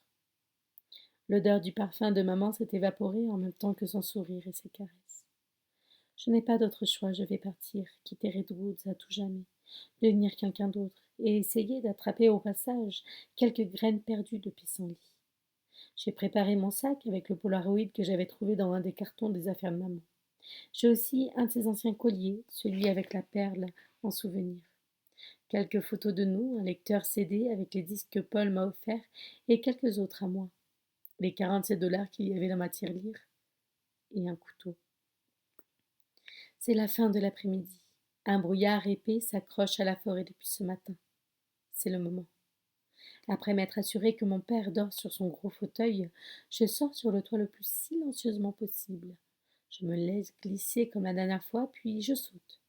L'odeur du parfum de maman s'est évaporée en même temps que son sourire et ses caresses. Je n'ai pas d'autre choix, je vais partir, quitter Redwoods à tout jamais, devenir quelqu'un d'autre, et essayer d'attraper au passage quelques graines perdues de pissenlit. J'ai préparé mon sac avec le Polaroid que j'avais trouvé dans un des cartons des affaires de maman. J'ai aussi un de ses anciens colliers, celui avec la perle en souvenir. Quelques photos de nous, un lecteur CD avec les disques que Paul m'a offerts et quelques autres à moi. Les 47 $ qu'il y avait dans ma tirelire et un couteau. C'est la fin de l'après-midi. Un brouillard épais s'accroche à la forêt depuis ce matin. C'est le moment. Après m'être assuré que mon père dort sur son gros fauteuil, je sors sur le toit le plus silencieusement possible. Je me laisse glisser comme la dernière fois, puis je saute.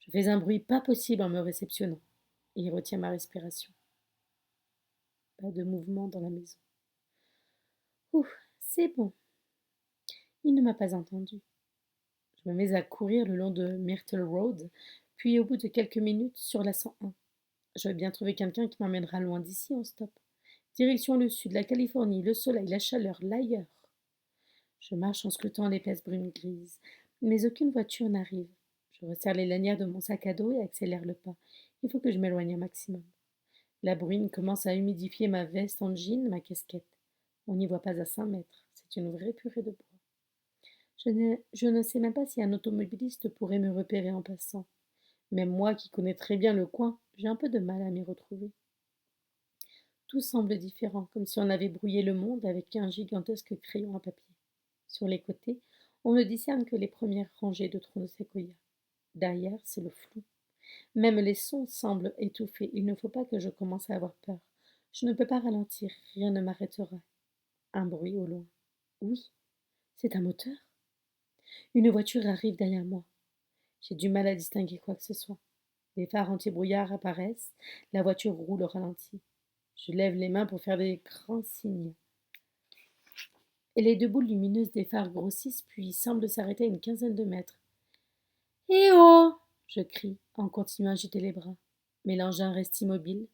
Je fais un bruit pas possible en me réceptionnant et retiens ma respiration. Pas de mouvement dans la maison. Ouf, c'est bon. Il ne m'a pas entendu. Je me mets à courir le long de Myrtle Road, puis au bout de quelques minutes sur la 101. Je vais bien trouver quelqu'un qui m'emmènera loin d'ici en stop. Direction le sud, la Californie, le soleil, la chaleur, l'ailleurs. Je marche en scrutant l'épaisse brume grise, mais aucune voiture n'arrive. Je resserre les lanières de mon sac à dos et accélère le pas. Il faut que je m'éloigne un maximum. La bruine commence à humidifier ma veste en jean, ma casquette. On n'y voit pas à 5 mètres. C'est une vraie purée de bois. Je ne sais même pas si un automobiliste pourrait me repérer en passant. Même moi qui connais très bien le coin, j'ai un peu de mal à m'y retrouver. Tout semble différent, comme si on avait brouillé le monde avec un gigantesque crayon à papier. Sur les côtés, on ne discerne que les premières rangées de troncs de séquoia. Derrière, c'est le flou. Même les sons semblent étouffés. Il ne faut pas que je commence à avoir peur. Je ne peux pas ralentir, rien ne m'arrêtera. Un bruit au loin. Oui, c'est un moteur. Une voiture arrive derrière moi. J'ai du mal à distinguer quoi que ce soit. Les phares anti-brouillard apparaissent, la voiture roule au ralenti. Je lève les mains pour faire des grands signes. Et les deux boules lumineuses des phares grossissent puis semblent s'arrêter à une quinzaine de mètres. Eh oh! Je crie en continuant à agiter les bras. Mais l'engin reste immobile.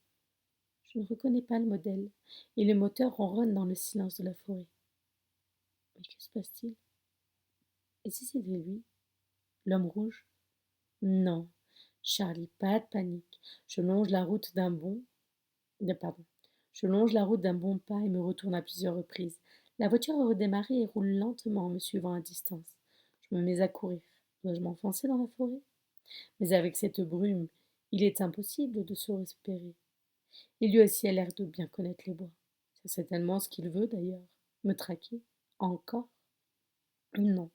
Je ne reconnais pas le modèle, et le moteur ronronne dans le silence de la forêt. Mais que se passe-t-il? Et si c'était lui? L'homme rouge? Non. Charlie, pas de panique. Je longe la route d'un bon. Pardon. Je longe la route d'un bon pas et me retourne à plusieurs reprises. La voiture a redémarré et roule lentement en me suivant à distance. Je me mets à courir. Dois-je m'enfoncer dans la forêt? Mais avec cette brume, il est impossible de se repérer. Et lui aussi a l'air de bien connaître les bois. C'est certainement ce qu'il veut d'ailleurs. Me traquer? Encore? Non.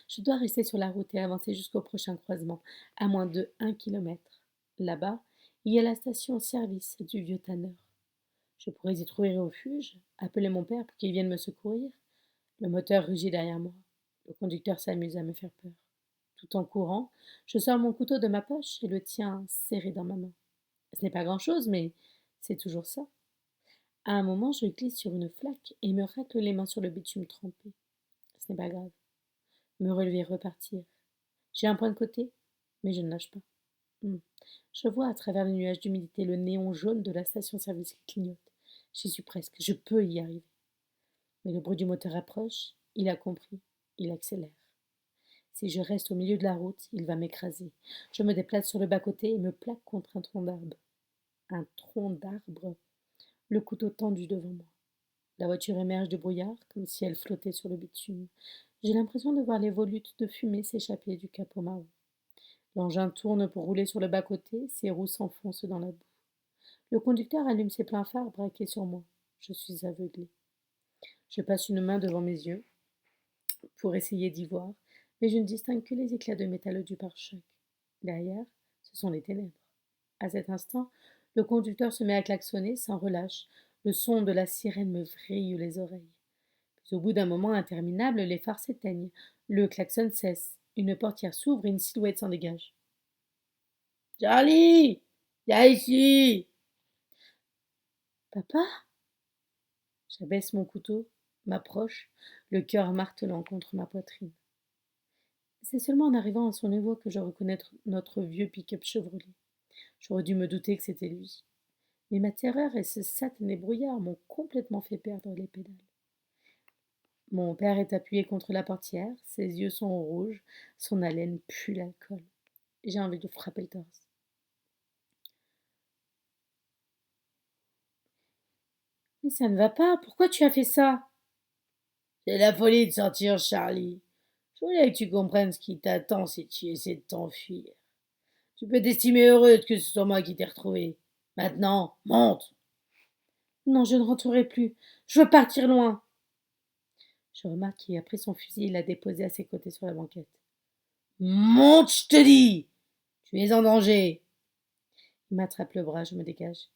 Je dois rester sur la route et avancer jusqu'au prochain croisement, à moins de 1 kilomètre. Là-bas, il y a la station-service du vieux tanneur. Je pourrais y trouver refuge, appeler mon père pour qu'il vienne me secourir. Le moteur rugit derrière moi. Le conducteur s'amuse à me faire peur. Tout en courant, je sors mon couteau de ma poche et le tiens serré dans ma main. Ce n'est pas grand-chose, mais c'est toujours ça. À un moment, je glisse sur une flaque et me racle les mains sur le bitume trempé. Ce n'est pas grave. Me relever, repartir. J'ai un point de côté, mais je ne lâche pas. Je vois à travers les nuages d'humidité le néon jaune de la station-service qui clignote. J'y suis presque, je peux y arriver. Mais le bruit du moteur approche, il a compris, il accélère. Si je reste au milieu de la route, il va m'écraser. Je me déplace sur le bas-côté et me plaque contre un tronc d'arbre. Un tronc d'arbre, le couteau tendu devant moi. La voiture émerge du brouillard, comme si elle flottait sur le bitume. J'ai l'impression de voir les volutes de fumée s'échapper du capot marron. L'engin tourne pour rouler sur le bas-côté, ses roues s'enfoncent dans la boue. Le conducteur allume ses pleins phares braqués sur moi. Je suis aveuglée. Je passe une main devant mes yeux pour essayer d'y voir, mais je ne distingue que les éclats de métal du pare-choc. Derrière, ce sont les ténèbres. À cet instant, le conducteur se met à klaxonner sans relâche. Le son de la sirène me vrille les oreilles. Au bout d'un moment interminable, les phares s'éteignent. Le klaxon cesse. Une portière s'ouvre et une silhouette s'en dégage. Charlie, viens ici. Papa? J'abaisse mon couteau, m'approche, le cœur martelant contre ma poitrine. C'est seulement en arrivant à son niveau que je reconnais notre vieux pick-up Chevrolet. J'aurais dû me douter que c'était lui. Mais ma terreur et ce satané brouillard m'ont complètement fait perdre les pédales. Mon père est appuyé contre la portière, ses yeux sont rouges, son haleine pue l'alcool. J'ai envie de frapper le torse. Mais ça ne va pas, pourquoi tu as fait ça? C'est la folie de sortir, Charlie. Je voulais que tu comprennes ce qui t'attend si tu essaies de t'enfuir. Tu peux t'estimer heureuse que ce soit moi qui t'ai retrouvé. Maintenant, monte. Non, je ne rentrerai plus. Je veux partir loin. Je remarque qu'il a pris son fusil et l'a déposé à ses côtés sur la banquette. Monte, je te dis. Tu es en danger. Il m'attrape le bras, je me dégage.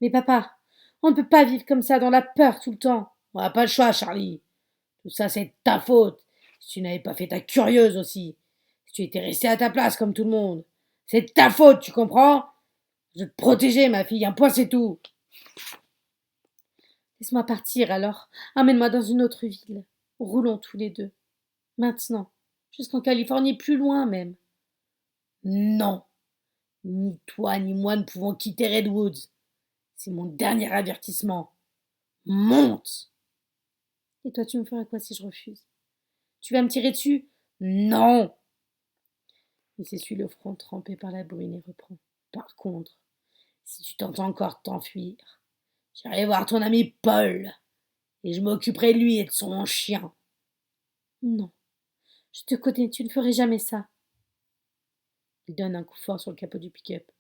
Mais papa, on ne peut pas vivre comme ça dans la peur tout le temps. On n'a pas le choix, Charlie. Tout ça, c'est ta faute. Si tu n'avais pas fait ta curieuse aussi. Si tu étais restée à ta place comme tout le monde. C'est ta faute, tu comprends? Je veux te protéger, ma fille. Un point, c'est tout. Laisse-moi partir alors. Emmène-moi dans une autre ville. Roulons tous les deux. Maintenant. Jusqu'en Californie, plus loin même. Non. Ni toi ni moi ne pouvons quitter Redwoods. C'est mon dernier avertissement. Monte. Et toi, tu me feras quoi si je refuse? Tu vas me tirer dessus? Non. Il s'essuie le front trempé par la bruine et reprend. Par contre, si tu tentes encore de t'enfuir, j'irai voir ton ami Paul et je m'occuperai de lui et de son chien. Non. Je te connais, tu ne ferais jamais ça. Il donne un coup fort sur le capot du pick-up.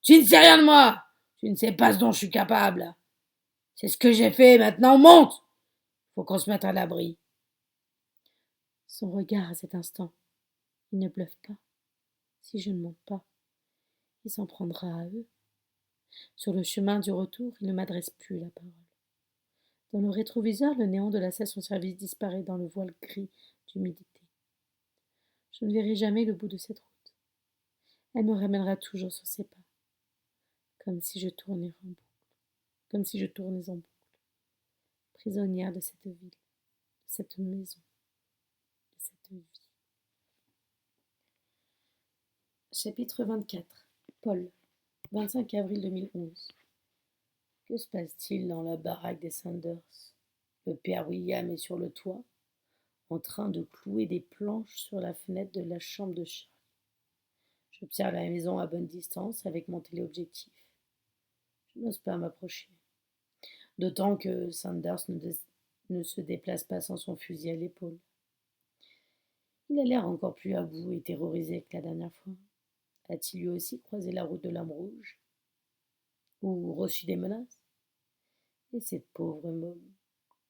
Tu ne sais rien de moi. Tu ne sais pas ce dont je suis capable. C'est ce que j'ai fait, maintenant monte. Faut qu'on se mette à l'abri. Son regard à cet instant. Il ne bluffe pas. Si je ne monte pas, il s'en prendra à eux. Sur le chemin du retour, il ne m'adresse plus la parole. Dans le rétroviseur, le néon de la station-service disparaît dans le voile gris d'humidité. Je ne verrai jamais le bout de cette route. Elle me ramènera toujours sur ses pas, comme si je tournais en boucle, comme si je tournais en boucle, prisonnière de cette ville, de cette maison, de cette vie. Chapitre 24. Paul, 25 avril 2011. Que se passe-t-il dans la baraque des Sanders? Le père William est sur le toit, en train de clouer des planches sur la fenêtre de la chambre de Charlie. J'observe la maison à bonne distance avec mon téléobjectif. Je n'ose pas m'approcher. D'autant que Sanders ne se déplace pas sans son fusil à l'épaule. Il a l'air encore plus à bout et terrorisé que la dernière fois. A-t-il lui aussi croisé la route de l'homme rouge? Ou reçu des menaces? Et cette pauvre môme,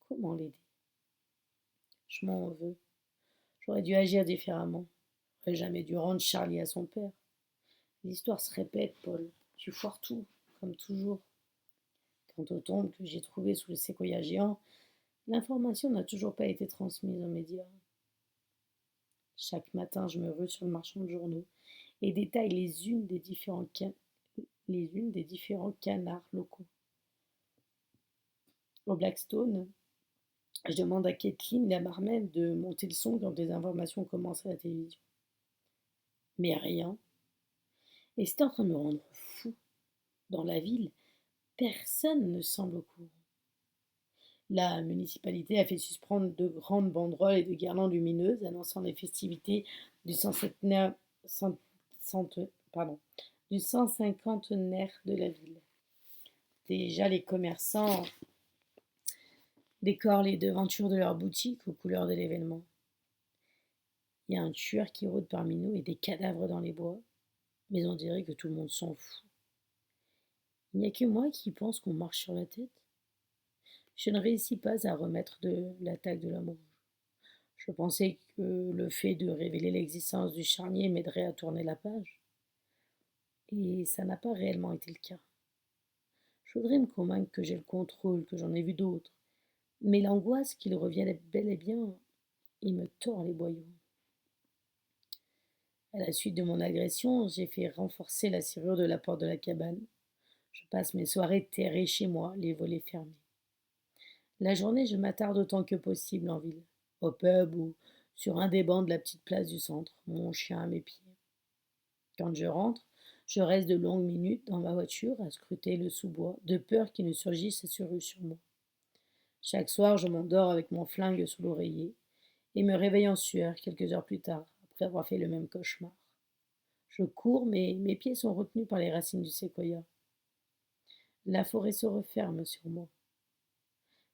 comment l'aider? Je m'en veux. J'aurais dû agir différemment. J'aurais jamais dû rendre Charlie à son père. L'histoire se répète, Paul. Tu foires tout, comme toujours. Quant aux tombes que j'ai trouvées sous le séquoia géant, l'information n'a toujours pas été transmise aux médias. Chaque matin, je me rue sur le marchand de journaux et détaille les unes des différents canards locaux. Au Blackstone, je demande à Kathleen, la marmaide, de monter le son quand des informations commencent à la télévision. Mais rien. Et c'est en train de me rendre fou. Dans la ville, personne ne semble au courant. La municipalité a fait suspendre de grandes banderoles et de guirlandes lumineuses annonçant les festivités du 150 de la ville. Déjà, les commerçants décorent les devantures de leurs boutiques aux couleurs de l'événement. Il y a un tueur qui rôde parmi nous et des cadavres dans les bois, mais on dirait que tout le monde s'en fout. Il n'y a que moi qui pense qu'on marche sur la tête. Je ne réussis pas à remettre de l'attaque de l'homme rouge. Je pensais que le fait de révéler l'existence du charnier m'aiderait à tourner la page. Et ça n'a pas réellement été le cas. Je voudrais me convaincre que j'ai le contrôle, que j'en ai vu d'autres. Mais l'angoisse qu'il revienne bel et bien, il me tord les boyaux. À la suite de mon agression, j'ai fait renforcer la serrure de la porte de la cabane. Je passe mes soirées terrées chez moi, les volets fermés. La journée, je m'attarde autant que possible en ville, au pub ou sur un des bancs de la petite place du centre, mon chien à mes pieds. Quand je rentre, je reste de longues minutes dans ma voiture à scruter le sous-bois, de peur qu'il ne surgisse sur moi. Chaque soir, je m'endors avec mon flingue sous l'oreiller et me réveille en sueur quelques heures plus tard, après avoir fait le même cauchemar. Je cours, mais mes pieds sont retenus par les racines du séquoia. La forêt se referme sur moi,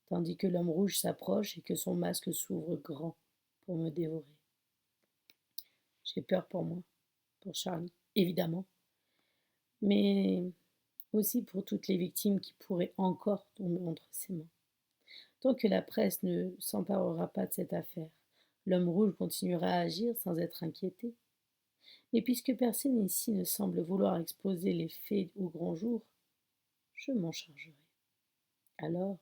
tandis que l'homme rouge s'approche et que son masque s'ouvre grand pour me dévorer. J'ai peur pour moi, pour Charlie, évidemment, mais aussi pour toutes les victimes qui pourraient encore tomber entre ses mains. Tant que la presse ne s'emparera pas de cette affaire, l'homme rouge continuera à agir sans être inquiété. Mais puisque personne ici ne semble vouloir exposer les faits au grand jour, je m'en chargerai. Alors,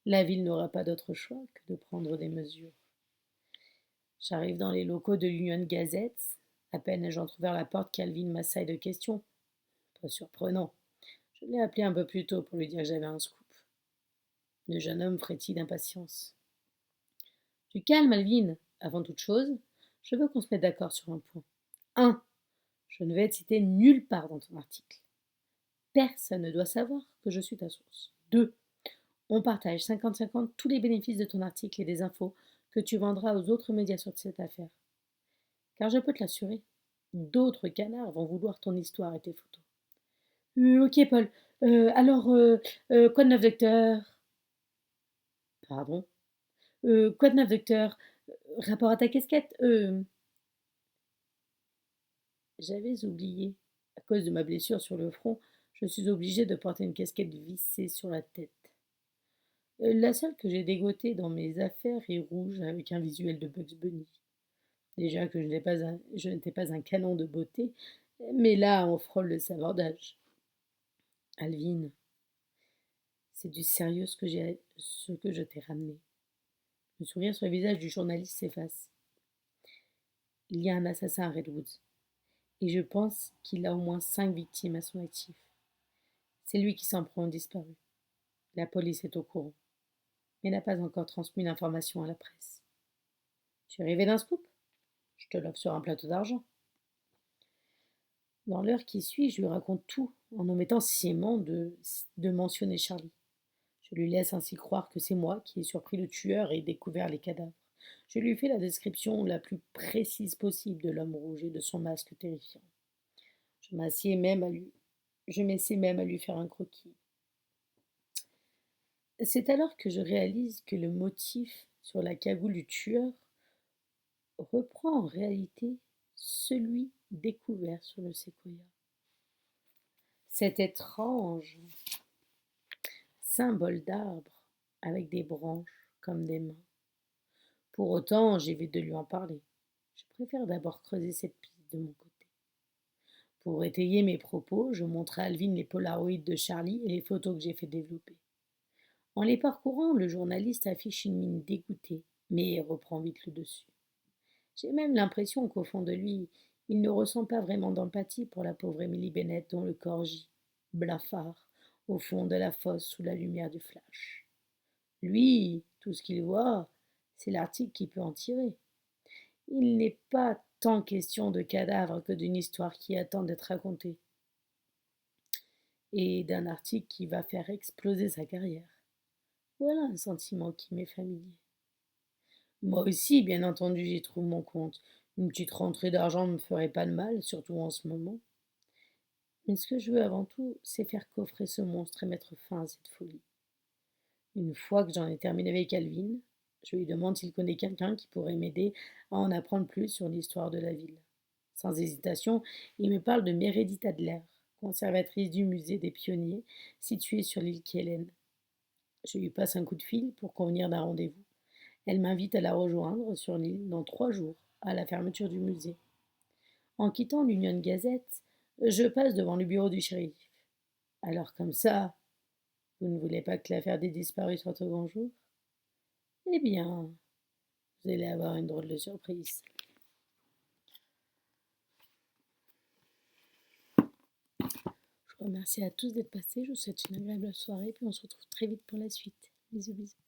la ville n'aura pas d'autre choix que de prendre des mesures. J'arrive dans les locaux de l'Union Gazette. À peine ai-je entrouvert la porte qu'Alvin m'assaille de questions. Pas surprenant. Je l'ai appelé un peu plus tôt pour lui dire que j'avais un scoop. Le jeune homme frétille d'impatience. Du calme, Alvin. Avant toute chose, je veux qu'on se mette d'accord sur un point. 1. Je ne vais être cité nulle part dans ton article. Personne ne doit savoir que je suis ta source. 2. On partage 50-50 tous les bénéfices de ton article et des infos que tu vendras aux autres médias sur cette affaire. Car je peux te l'assurer, d'autres canards vont vouloir ton histoire et tes photos. Ok, Paul. Quoi de neuf, docteur? Pardon? Quoi de neuf, docteur? Rapport à ta casquette? J'avais oublié. À cause de ma blessure sur le front, je suis obligée de porter une casquette vissée sur la tête. La seule que j'ai dégotée dans mes affaires est rouge avec un visuel de Bugs Bunny. Déjà que je n'étais pas un canon de beauté, mais là on frôle le sabordage. Alvin, c'est du sérieux ce que je t'ai ramené. Le sourire sur le visage du journaliste s'efface. Il y a un assassin à Redwoods, et je pense qu'il a au moins 5 victimes à son actif. C'est lui qui s'en prend aux disparus. La police est au courant, mais n'a pas encore transmis l'information à la presse. Tu es rêvé d'un scoop? Je te l'offre sur un plateau d'argent. Dans l'heure qui suit, je lui raconte tout, en omettant sciemment de mentionner Charlie. Je lui laisse ainsi croire que c'est moi qui ai surpris le tueur et découvert les cadavres. Je lui fais la description la plus précise possible de l'homme rouge et de son masque terrifiant. Je m'essaie même à lui faire un croquis. C'est alors que je réalise que le motif sur la cagoule du tueur reprend en réalité celui découvert sur le séquoia. Cet étrange symbole d'arbre avec des branches comme des mains. Pour autant, j'évite de lui en parler. Je préfère d'abord creuser cette piste de mon côté. Pour étayer mes propos, je montre à Alvin les polaroïdes de Charlie et les photos que j'ai fait développer. En les parcourant, le journaliste affiche une mine dégoûtée, mais reprend vite le dessus. J'ai même l'impression qu'au fond de lui, il ne ressent pas vraiment d'empathie pour la pauvre Emily Bennett dont le corps gît, blafard, au fond de la fosse sous la lumière du flash. Lui, tout ce qu'il voit, c'est l'article qu'il peut en tirer. Il n'est pas tant question de cadavres que d'une histoire qui attend d'être racontée. Et d'un article qui va faire exploser sa carrière. Voilà un sentiment qui m'est familier. Moi aussi, bien entendu, j'y trouve mon compte. Une petite rentrée d'argent ne me ferait pas de mal, surtout en ce moment. Mais ce que je veux avant tout, c'est faire coffrer ce monstre et mettre fin à cette folie. Une fois que j'en ai terminé avec Alvin, je lui demande s'il connaît quelqu'un qui pourrait m'aider à en apprendre plus sur l'histoire de la ville. Sans hésitation, il me parle de Meredith Adler, conservatrice du musée des pionniers, situé sur l'île Kellen. Je lui passe un coup de fil pour convenir d'un rendez-vous. Elle m'invite à la rejoindre sur l'île dans 3 jours, à la fermeture du musée. En quittant l'Union Gazette, je passe devant le bureau du shérif. Alors comme ça, vous ne voulez pas que l'affaire des disparus sorte au grand jour? Eh bien, vous allez avoir une drôle de surprise. Je vous remercie à tous d'être passés. Je vous souhaite une agréable soirée, puis on se retrouve très vite pour la suite. Bisous, bisous.